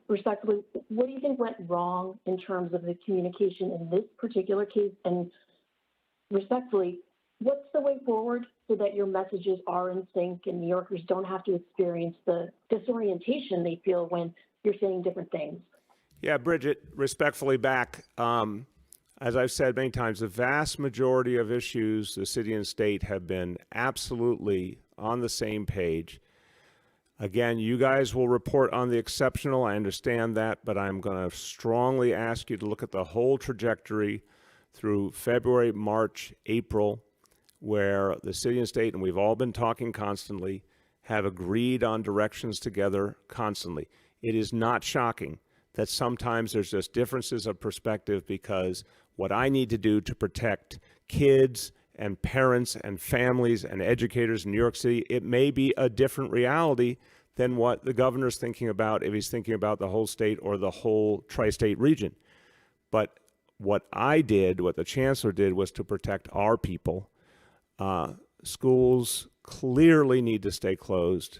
Respectfully, what do you think went wrong in terms of the communication in this particular case? And respectfully, what's the way forward so that your messages are in sync and New Yorkers don't have to experience the disorientation they feel when you're saying different things? Yeah, Bridget, respectfully back. As I've said many times, the vast majority of issues, the city and state have been absolutely on the same page. Again, you guys will report on the exceptional. I understand that, but I'm going to strongly ask you to look at the whole trajectory through February, March, April, where the city and state, and we've all been talking constantly, have agreed on directions together constantly. It is not shocking that sometimes there's just differences of perspective, because what I need to do to protect kids and parents and families and educators in New York City, it may be a different reality than what the governor's thinking about if he's thinking about the whole state or the whole tri-state region. But what I did, what the chancellor did, was to protect our people. Schools clearly need to stay closed.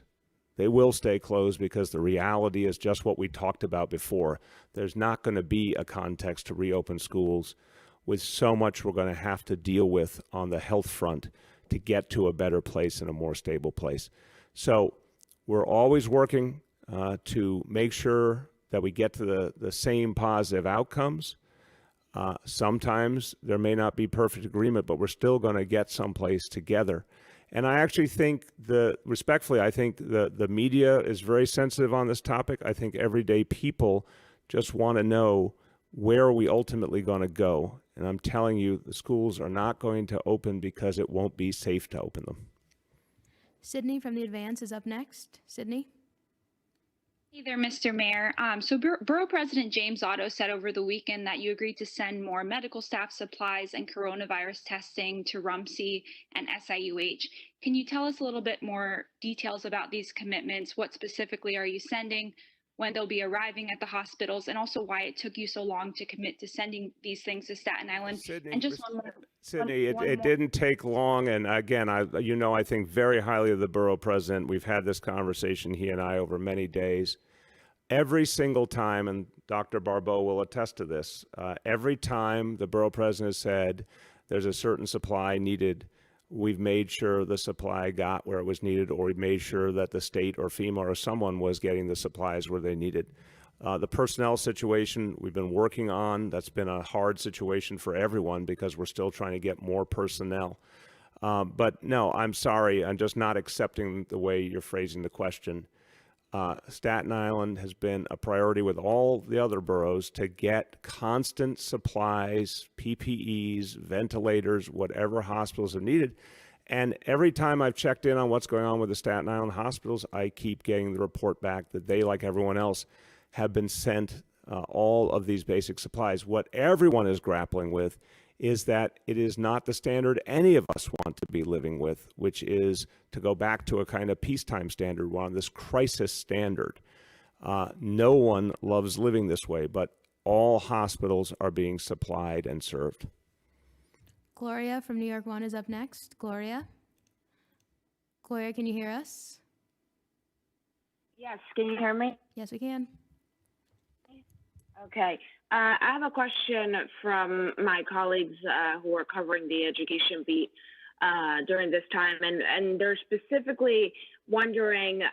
They will stay closed because the reality is just what we talked about before. There's not going to be a context to reopen schools with so much we're going to have to deal with on the health front to get to a better place and a more stable place. So we're always working to make sure that we get to the same positive outcomes. Sometimes there may not be perfect agreement, but we're still going to get someplace together. And I actually think respectfully, I think the media is very sensitive on this topic. I think everyday people just want to know, where are we ultimately going to go? And I'm telling you, the schools are not going to open because it won't be safe to open them. Sydney from The Advance is up next. Sydney? Hey there, Mr. Mayor. So Borough President James Otto said over the weekend that you agreed to send more medical staff supplies and coronavirus testing to Rumsey and SIUH. Can you tell us a little bit more details about these commitments? What specifically are you sending, when they'll be arriving at the hospitals, and also why it took you so long to commit to sending these things to Staten Island? Sydney, and just one more. Sydney, One it more- didn't take long, and again, I think very highly of the borough president. We've had this conversation, he and I, over many days. Every single time, and Dr. Barbeau will attest to this, every time the borough president has said there's a certain supply needed, we've made sure the supply got where it was needed, or we made sure that the state or FEMA or someone was getting the supplies where they needed. The personnel situation we've been working on, that's been a hard situation for everyone because we're still trying to get more personnel. But no, I'm sorry, I'm just not accepting the way you're phrasing the question. Staten Island has been a priority with all the other boroughs to get constant supplies, PPEs, ventilators, whatever hospitals have needed. And every time I've checked in on what's going on with the Staten Island hospitals, I keep getting the report back that they, like everyone else, have been sent all of these basic supplies. What everyone is grappling with is that it is not the standard any of us want to be living with, which is to go back to a kind of peacetime standard. We're on this crisis standard. No one loves living this way, but all hospitals are being supplied and served. Gloria from New York 1 is up next. Gloria? Gloria, can you hear us? Yes, can you hear me? Yes, we can. Okay. I have a question from my colleagues who are covering the education beat during this time, and they're specifically wondering,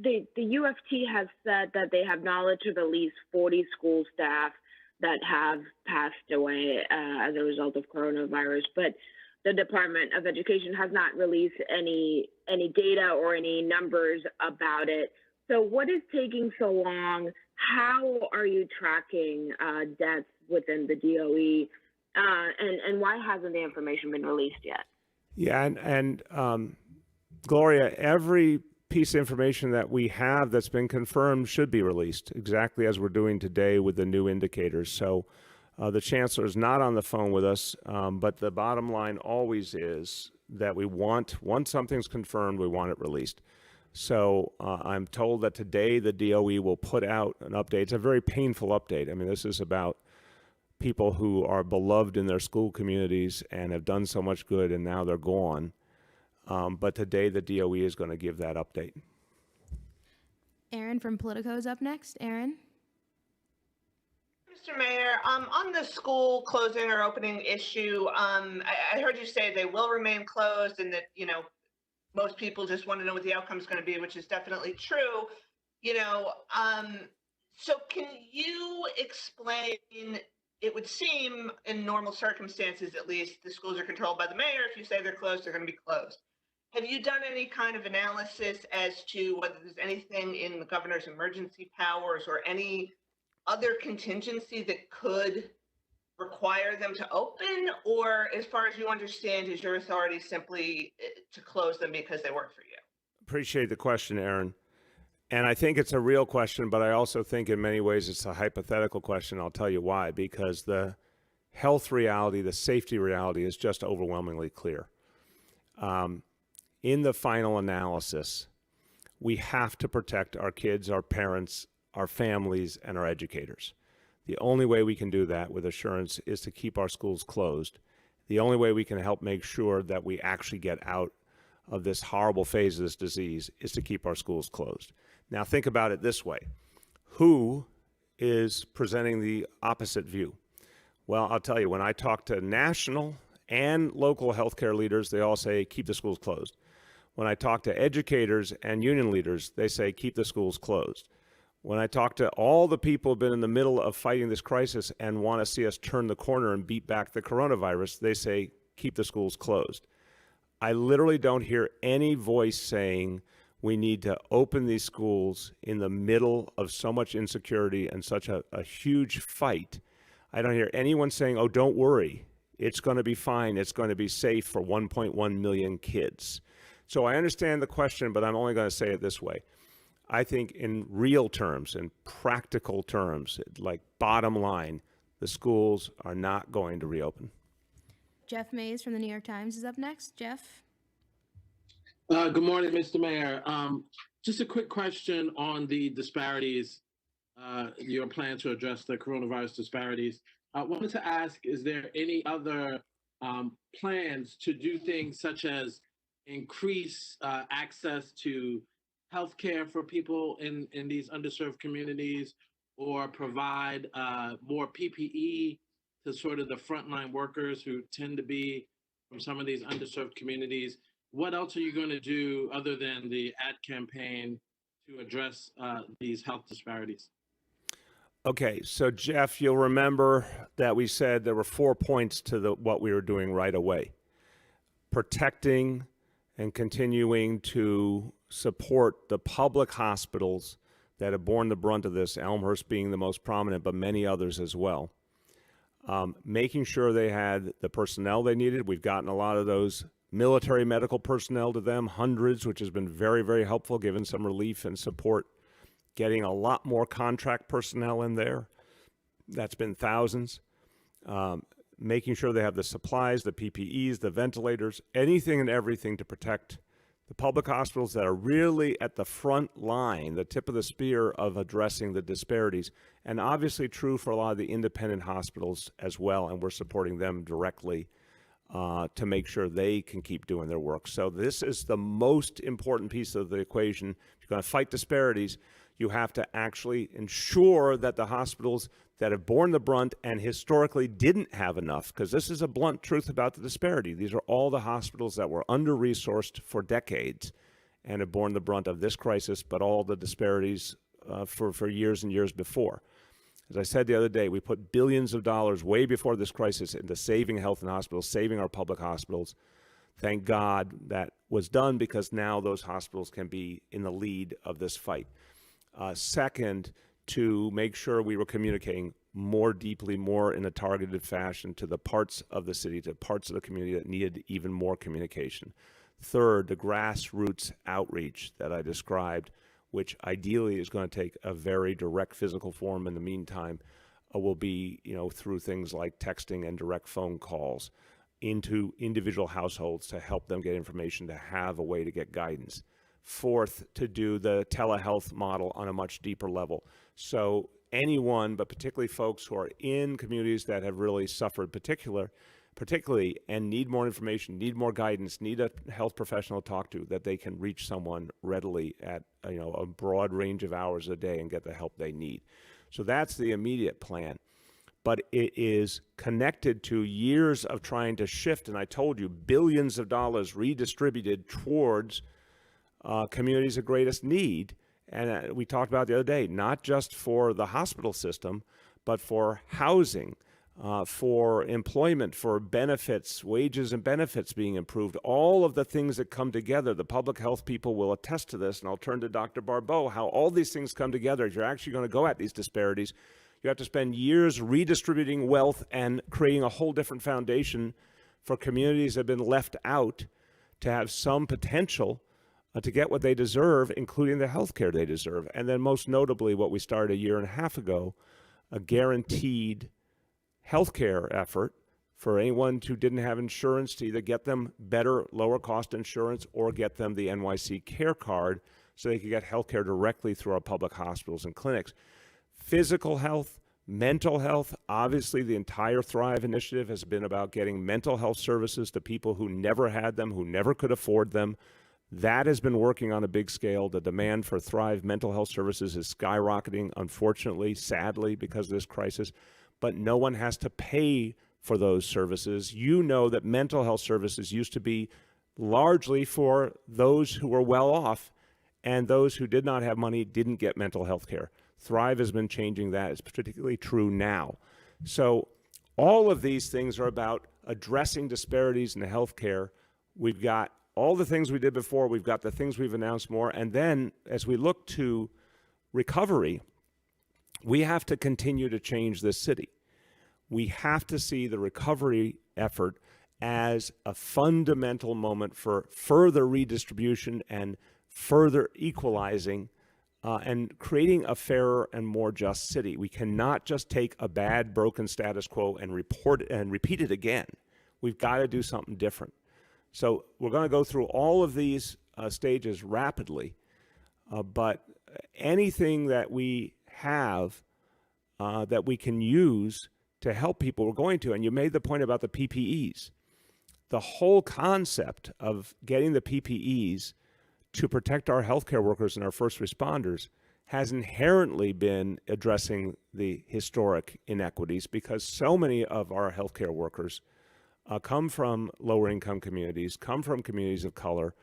the UFT has said that they have knowledge of at least 40 school staff that have passed away as a result of coronavirus, but the Department of Education has not released any data or any numbers about it. So what is taking so long? How are you tracking deaths within the DOE? And why hasn't the information been released yet? Yeah, and Gloria, every piece of information that we have that's been confirmed should be released, exactly as we're doing today with the new indicators. So the chancellor is not on the phone with us, but the bottom line always is that once something's confirmed, we want it released. So I'm told that today the DOE will put out an update. It's a very painful update. I mean, this is about people who are beloved in their school communities and have done so much good, and now they're gone. But today the DOE is going to give that update. Aaron from Politico is up next. Aaron? Mr. Mayor, on the school closing or opening issue, I heard you say they will remain closed and that, most people just want to know what the outcome is going to be, which is definitely true. So can you explain, it would seem in normal circumstances, at least, the schools are controlled by the mayor. If you say they're closed, they're going to be closed. Have you done any kind of analysis as to whether there's anything in the governor's emergency powers or any other contingency that could require them to open, or as far as you understand, is your authority simply to close them because they work for you? Appreciate the question, Aaron. And I think it's a real question, but I also think in many ways it's a hypothetical question. I'll tell you why, because the health reality, the safety reality is just overwhelmingly clear. In the final analysis, we have to protect our kids, our parents, our families, and our educators. The only way we can do that with assurance is to keep our schools closed. The only way we can help make sure that we actually get out of this horrible phase of this disease is to keep our schools closed. Now think about it this way. Who is presenting the opposite view? Well, I'll tell you, when I talk to national and local healthcare leaders, they all say keep the schools closed. When I talk to educators and union leaders, they say keep the schools closed. When I talk to all the people who've been in the middle of fighting this crisis and want to see us turn the corner and beat back the coronavirus, they say, keep the schools closed. I literally don't hear any voice saying we need to open these schools in the middle of so much insecurity and such a huge fight. I don't hear anyone saying, oh, don't worry, it's going to be fine, it's going to be safe for 1.1 million kids. So I understand the question, but I'm only going to say it this way. I think in real terms, in practical terms, like bottom line, the schools are not going to reopen. Jeff Mays from the New York Times is up next. Jeff? Good morning, Mr. Mayor. Just a quick question on the disparities, your plan to address the coronavirus disparities. I wanted to ask, is there any other plans to do things such as increase access to healthcare for people in these underserved communities, or provide more PPE to sort of the frontline workers who tend to be from some of these underserved communities? What else are you going to do other than the ad campaign to address these health disparities? Okay, so Jeff, you'll remember that we said there were 4 points to what we were doing right away. Protecting and continuing to support the public hospitals that have borne the brunt of this, Elmhurst being the most prominent, but many others as well. Making sure they had the personnel they needed. We've gotten a lot of those military medical personnel to them, hundreds, which has been very, very helpful, given some relief and support. Getting a lot more contract personnel in there. That's been thousands. Making sure they have the supplies, the PPEs, the ventilators, anything and everything to protect the public hospitals that are really at the front line, the tip of the spear of addressing the disparities. And obviously true for a lot of the independent hospitals as well, and we're supporting them directly to make sure they can keep doing their work. So this is the most important piece of the equation. If you're going to fight disparities, you have to actually ensure that the hospitals that have borne the brunt and historically didn't have enough, because this is a blunt truth about the disparity. These are all the hospitals that were under-resourced for decades and have borne the brunt of this crisis, but all the disparities for years and years before. As I said the other day, we put billions of dollars way before this crisis into saving health and hospitals, saving our public hospitals. Thank God that was done, because now those hospitals can be in the lead of this fight. Second, to make sure we were communicating more deeply, more in a targeted fashion to the parts of the city, to parts of the community that needed even more communication. Third, the grassroots outreach that I described, which ideally is going to take a very direct physical form in the meantime, will be, through things like texting and direct phone calls into individual households to help them get information, to have a way to get guidance. Fourth, to do the telehealth model on a much deeper level. So anyone, but particularly folks who are in communities that have really suffered particularly and need more information, need more guidance, need a health professional to talk to, that they can reach someone readily at a broad range of hours a day and get the help they need. So that's the immediate plan. But it is connected to years of trying to shift, and I told you, billions of dollars redistributed towards communities of greatest need. And we talked about the other day, not just for the hospital system, but for housing, for employment, for benefits, wages and benefits being improved, all of the things that come together. The public health people will attest to this, and I'll turn to Dr. Barbeau, how all these things come together. If you're actually going to go at these disparities, you have to spend years redistributing wealth and creating a whole different foundation for communities that have been left out to have some potential to get what they deserve, including the health care they deserve. And then most notably, what we started a year and a half ago, a guaranteed health care effort for anyone who didn't have insurance, to either get them better, lower cost insurance, or get them the NYC care card so they could get health care directly through our public hospitals and clinics. Physical health, mental health, obviously the entire Thrive initiative has been about getting mental health services to people who never had them, who never could afford them. That has been working on a big scale. The demand for Thrive mental health services is skyrocketing, unfortunately, sadly, because of this crisis. But no one has to pay for those services. You know that mental health services used to be largely for those who were well off, and those who did not have money didn't get mental health care. Thrive has been changing that. It's particularly true now. So all of these things are about addressing disparities in health care. We've got all the things we did before. We've got the things we've announced more. And then as we look to recovery, we have to continue to change this city. We have to see the recovery effort as a fundamental moment for further redistribution and further equalizing and creating a fairer and more just city. We cannot just take a bad, broken status quo and repeat it again. We've got to do something different. So we're going to go through all of these stages rapidly, but anything that we have that we can use to help people, we're going to. And you made the point about the PPEs. the whole concept of getting the PPEs to protect our healthcare workers and our first responders has inherently been addressing the historic inequities, because so many of our healthcare workers come from lower income communities, come from communities of color,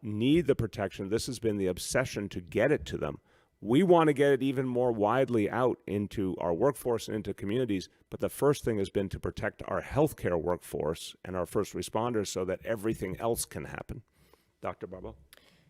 need the protection. This has been the obsession to get it to them. We want to get it even more widely out into our workforce and into communities, but the first thing has been to protect our healthcare workforce and our first responders so that everything else can happen. Dr. Barbeau?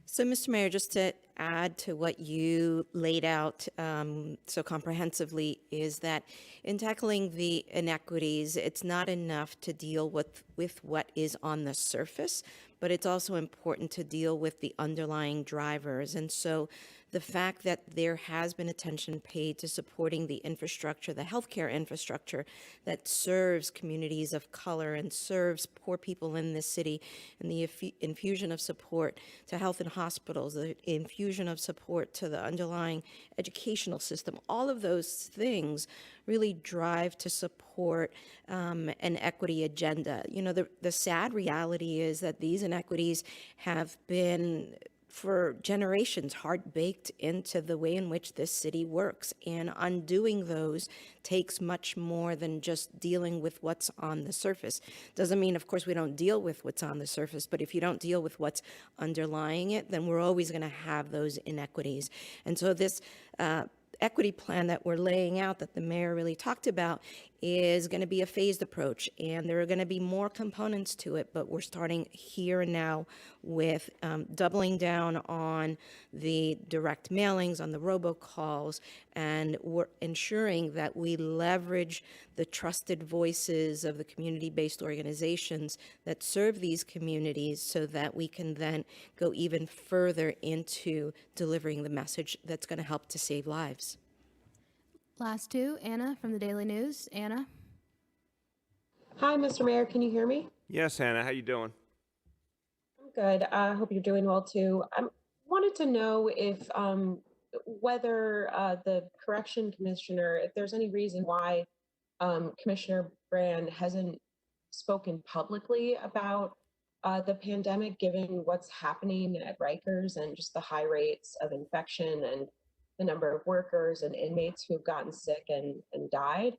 So, Mr. Mayor, just to add to what you laid out so comprehensively, is that in tackling the inequities, it's not enough to deal with what is on the surface, but it's also important to deal with the underlying drivers. And so the fact that there has been attention paid to supporting the infrastructure, the healthcare infrastructure that serves communities of color and serves poor people in this city, and the infusion of support to health and hospitals, the infusion of support to the underlying educational system, all of those things really drive to support an equity agenda. You know, the sad reality is that these inequities have been for generations hard-baked into the way in which this city works, and undoing those takes much more than just dealing with what's on the surface. Doesn't mean, of course, we don't deal with what's on the surface, but if you don't deal with what's underlying it, then we're always going to have those inequities. And so this equity plan that we're laying out, that the mayor really talked about, is going to be a phased approach, and there are going to be more components to it, but we're starting here and now with doubling down on the direct mailings, on the robocalls, and we're ensuring that we leverage the trusted voices of the community-based organizations that serve these communities so that we can then go even further into delivering the message that's going to help to save lives. Last two, Anna from the Daily News. Anna? Hi, Mr. Mayor. Can you hear me? Yes, Anna, how you doing? I'm good. I hope you're doing well too. I wanted to know if whether the correction commissioner, if there's any reason why Commissioner Brand hasn't spoken publicly about the pandemic, given what's happening at Rikers and just the high rates of infection and the number of workers and inmates who have gotten sick and died.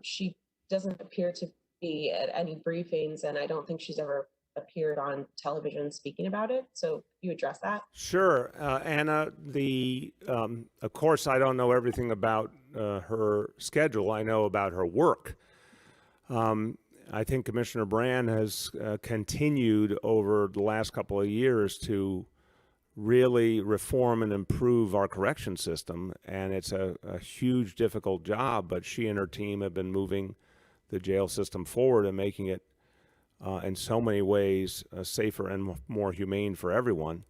She doesn't appear to be at any briefings, and I don't think she's ever appeared on television speaking about it. So you address that? Sure, Anna. Of course, I don't know everything about her schedule. I know about her work. I think Commissioner Brand has continued over the last couple of years to really reform and improve our correction system, and it's a huge, difficult job, but she and her team have been moving the jail system forward and making it in so many ways safer and more humane for everyone.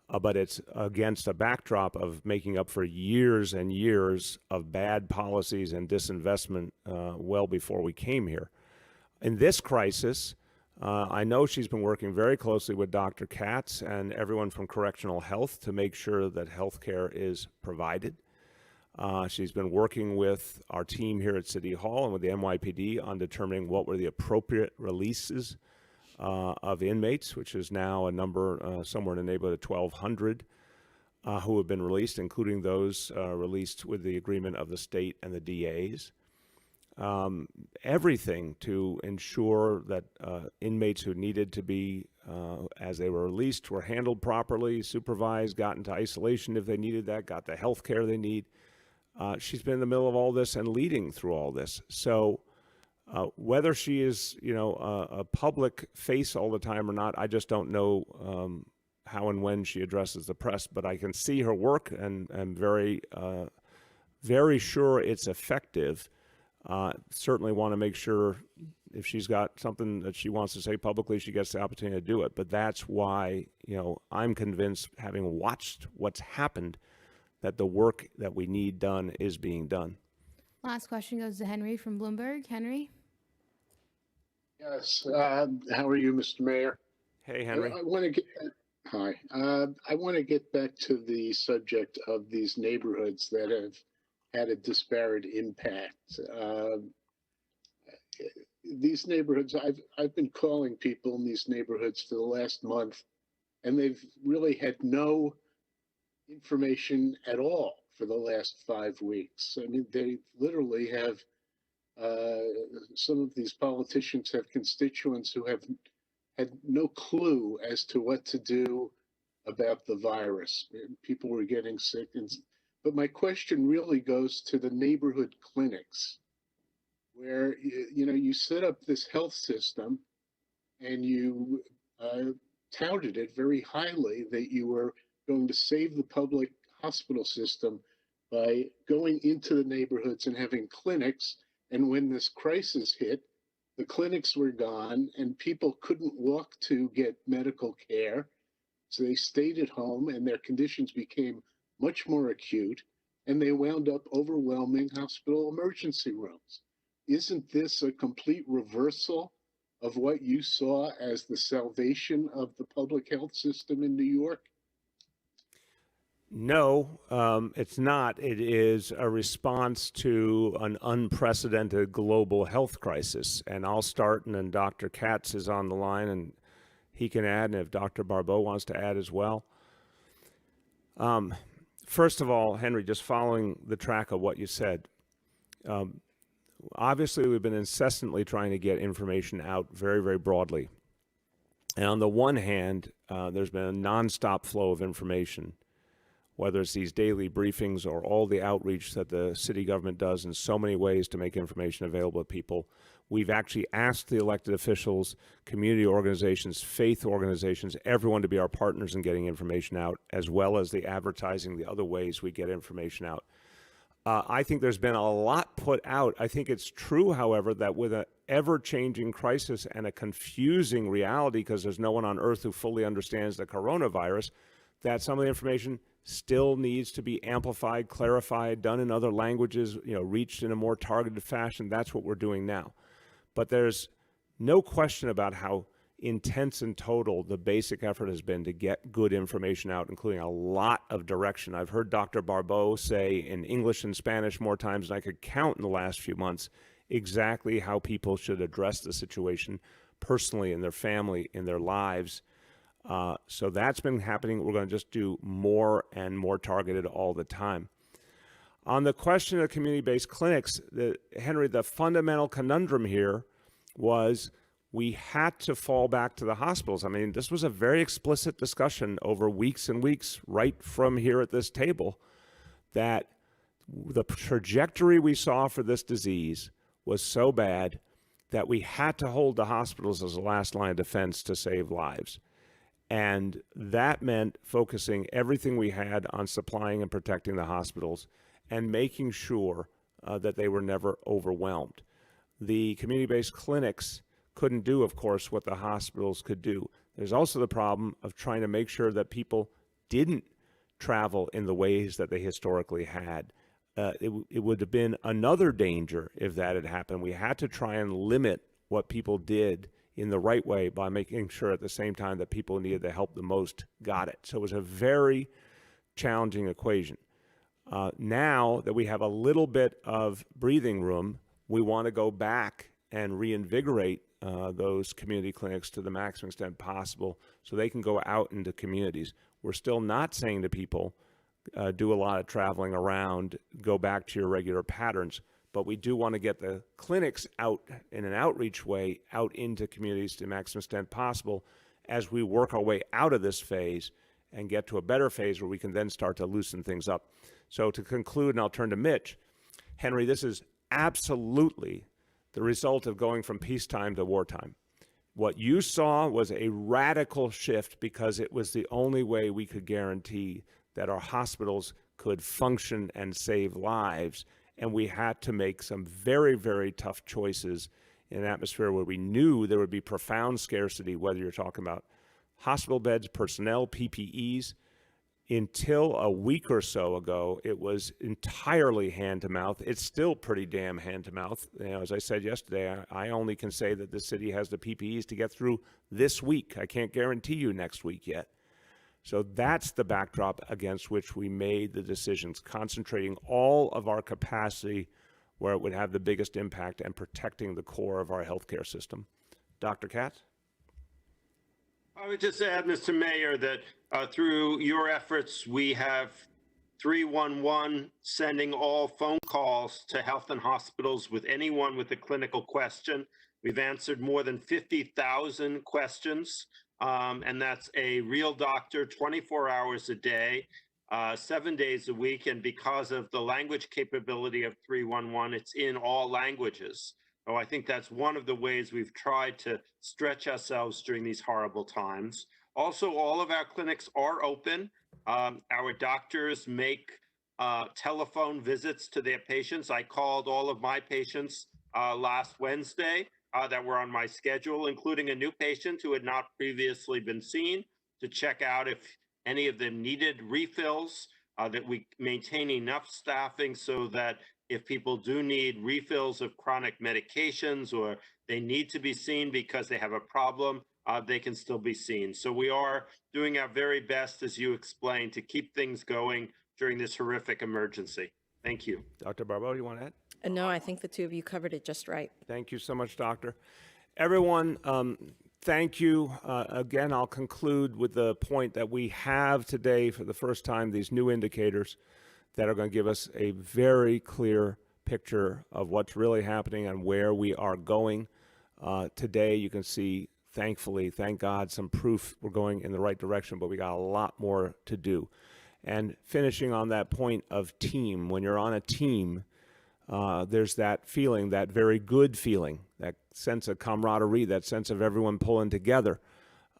But it's against a backdrop of making up for years and years of bad policies and disinvestment well before we came here. In this crisis, I know she's been working very closely with Dr. Katz and everyone from Correctional Health to make sure that health care is provided. She's been working with our team here at City Hall and with the NYPD on determining what were the appropriate releases of inmates, which is now a number somewhere in the neighborhood of 1,200 who have been released, including those released with the agreement of the state and the DAs. Everything to ensure that inmates who needed to be, as they were released, were handled properly, supervised, got into isolation if they needed that, got the health care they need. She's been in the middle of all this and leading through all this. So whether she is, a public face all the time or not, I just don't know how and when she addresses the press. But I can see her work, and I'm very, very sure it's effective. Certainly want to make sure if she's got something that she wants to say publicly, she gets the opportunity to do it. But that's why, I'm convinced, having watched what's happened, that the work that we need done is being done. Last question goes to Henry from Bloomberg. Henry? Yes. How are you, Mr. Mayor? Hey, Henry. I want to get hi. I want to get back to the subject of these neighborhoods that have had a disparate impact. these neighborhoods, I've been calling people in these neighborhoods for the last month, and they've really had no information at all for the last 5 weeks. I mean, they literally have, some of these politicians have constituents who have had no clue as to what to do about the virus. People were getting sick. But my question really goes to the neighborhood clinics, where, you know, you set up this health system and you touted it very highly that you were going to save the public hospital system by going into the neighborhoods and having clinics. And when this crisis hit, the clinics were gone and people couldn't walk to get medical care. So they stayed at home and their conditions became much more acute, and they wound up overwhelming hospital emergency rooms. Isn't this a complete reversal of what you saw as the salvation of the public health system in New York? No, it's not. It is a response to an unprecedented global health crisis. And I'll start, and then Dr. Katz is on the line, and he can add, and if Dr. Barbeau wants to add as well. First of all, Henry, just following the track of what you said, obviously we've been incessantly trying to get information out very, very broadly. And on the one hand, there's been a nonstop flow of information, whether it's these daily briefings or all the outreach that the city government does in so many ways to make information available to people. We've actually asked the elected officials, community organizations, faith organizations, everyone to be our partners in getting information out, as well as the advertising, the other ways we get information out. I think there's been a lot put out. I think it's true, however, that with an ever-changing crisis and a confusing reality, because there's no one on earth who fully understands the coronavirus, that some of the information still needs to be amplified, clarified, done in other languages, you know, reached in a more targeted fashion. That's what we're doing now. But there's no question about how intense and total the basic effort has been to get good information out, including a lot of direction. I've heard Dr. Barbeau say in English and Spanish more times than I could count in the last few months exactly how people should address the situation personally, in their family, in their lives. So that's been happening. We're going to just do more and more targeted all the time. On the question of community-based clinics, Henry, the fundamental conundrum here was we had to fall back to the hospitals. I mean, this was a very explicit discussion over weeks and weeks right from here at this table, that the trajectory we saw for this disease was so bad that we had to hold the hospitals as a last line of defense to save lives. And that meant focusing everything we had on supplying and protecting the hospitals and making sure that they were never overwhelmed. The community-based clinics couldn't do, of course, what the hospitals could do. There's also the problem of trying to make sure that people didn't travel in the ways that they historically had. It would have been another danger if that had happened. We had to try and limit what people did in the right way by making sure at the same time that people who needed the help the most got it. So it was a very challenging equation. Now that we have a little bit of breathing room, we want to go back and reinvigorate those community clinics to the maximum extent possible so they can go out into communities. We're still not saying to people, do a lot of traveling around, go back to your regular patterns, but we do want to get the clinics out in an outreach way out into communities to the maximum extent possible as we work our way out of this phase and get to a better phase where we can then start to loosen things up. So to conclude, and I'll turn to Mitch, Henry, this is absolutely the result of going from peacetime to wartime. What you saw was a radical shift because it was the only way we could guarantee that our hospitals could function and save lives. And we had to make some very, very tough choices in an atmosphere where we knew there would be profound scarcity, whether you're talking about hospital beds, personnel, PPEs. Until a week or so ago, it was entirely hand-to-mouth. It's still pretty damn hand-to-mouth. You know, as I said yesterday, I only can say that the city has the PPEs to get through this week. I can't guarantee you next week yet. So that's the backdrop against which we made the decisions, concentrating all of our capacity where it would have the biggest impact and protecting the core of our healthcare system. Dr. Katz? I would just add, Mr. Mayor, that through your efforts, we have 311 sending all phone calls to health and hospitals with anyone with a clinical question. We've answered more than 50,000 questions, and that's a real doctor 24 hours a day, 7 days a week. And because of the language capability of 311, it's in all languages. So I think that's one of the ways we've tried to stretch ourselves during these horrible times. Also, all of our clinics are open. Our doctors make telephone visits to their patients. I called all of my patients last Wednesday that were on my schedule, including a new patient who had not previously been seen, to check out if any of them needed refills, that we maintain enough staffing so that if people do need refills of chronic medications or they need to be seen because they have a problem, they can still be seen. So we are doing our very best, as you explained, to keep things going during this horrific emergency. Thank you. Dr. Barbeau, you want to add? No, I think the two of you covered it just right. Thank you so much, Doctor. Everyone, thank you. Again, I'll conclude with the point that we have today, for the first time, these new indicators that are going to give us a very clear picture of what's really happening and where we are going. Today, you can see, thankfully, thank God, some proof we're going in the right direction, but we got a lot more to do. And finishing on that point of team, when you're on a team, there's that feeling, that very good feeling, that sense of camaraderie, that sense of everyone pulling together.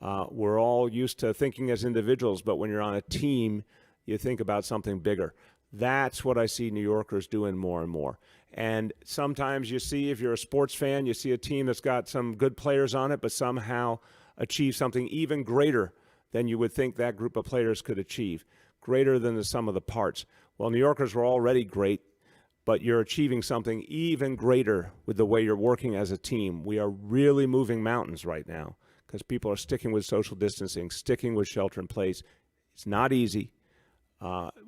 We're all used to thinking as individuals, but when you're on a team, you think about something bigger. That's what I see New Yorkers doing more and more. And sometimes you see, if you're a sports fan, you see a team that's got some good players on it, but somehow achieve something even greater than you would think that group of players could achieve, greater than the sum of the parts. Well, New Yorkers were already great, but you're achieving something even greater with the way you're working as a team. We are really moving mountains right now because people are sticking with social distancing, sticking with shelter in place. It's not easy.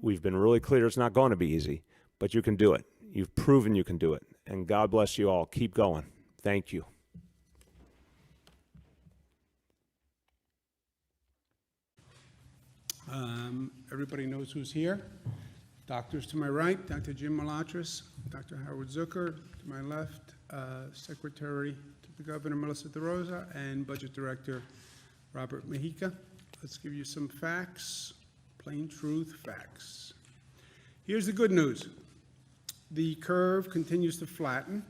We've been really clear it's not going to be easy, but you can do it. You've proven you can do it. And God bless you all. Keep going. Thank you. Everybody knows who's here. Doctors to my right, Dr. Jim Malatras, Dr. Howard Zucker to my left, Secretary to the Governor Melissa DeRosa, and Budget Director Robert Mahica. Let's give you some facts, plain truth facts. Here's the good news. The curve continues to flatten.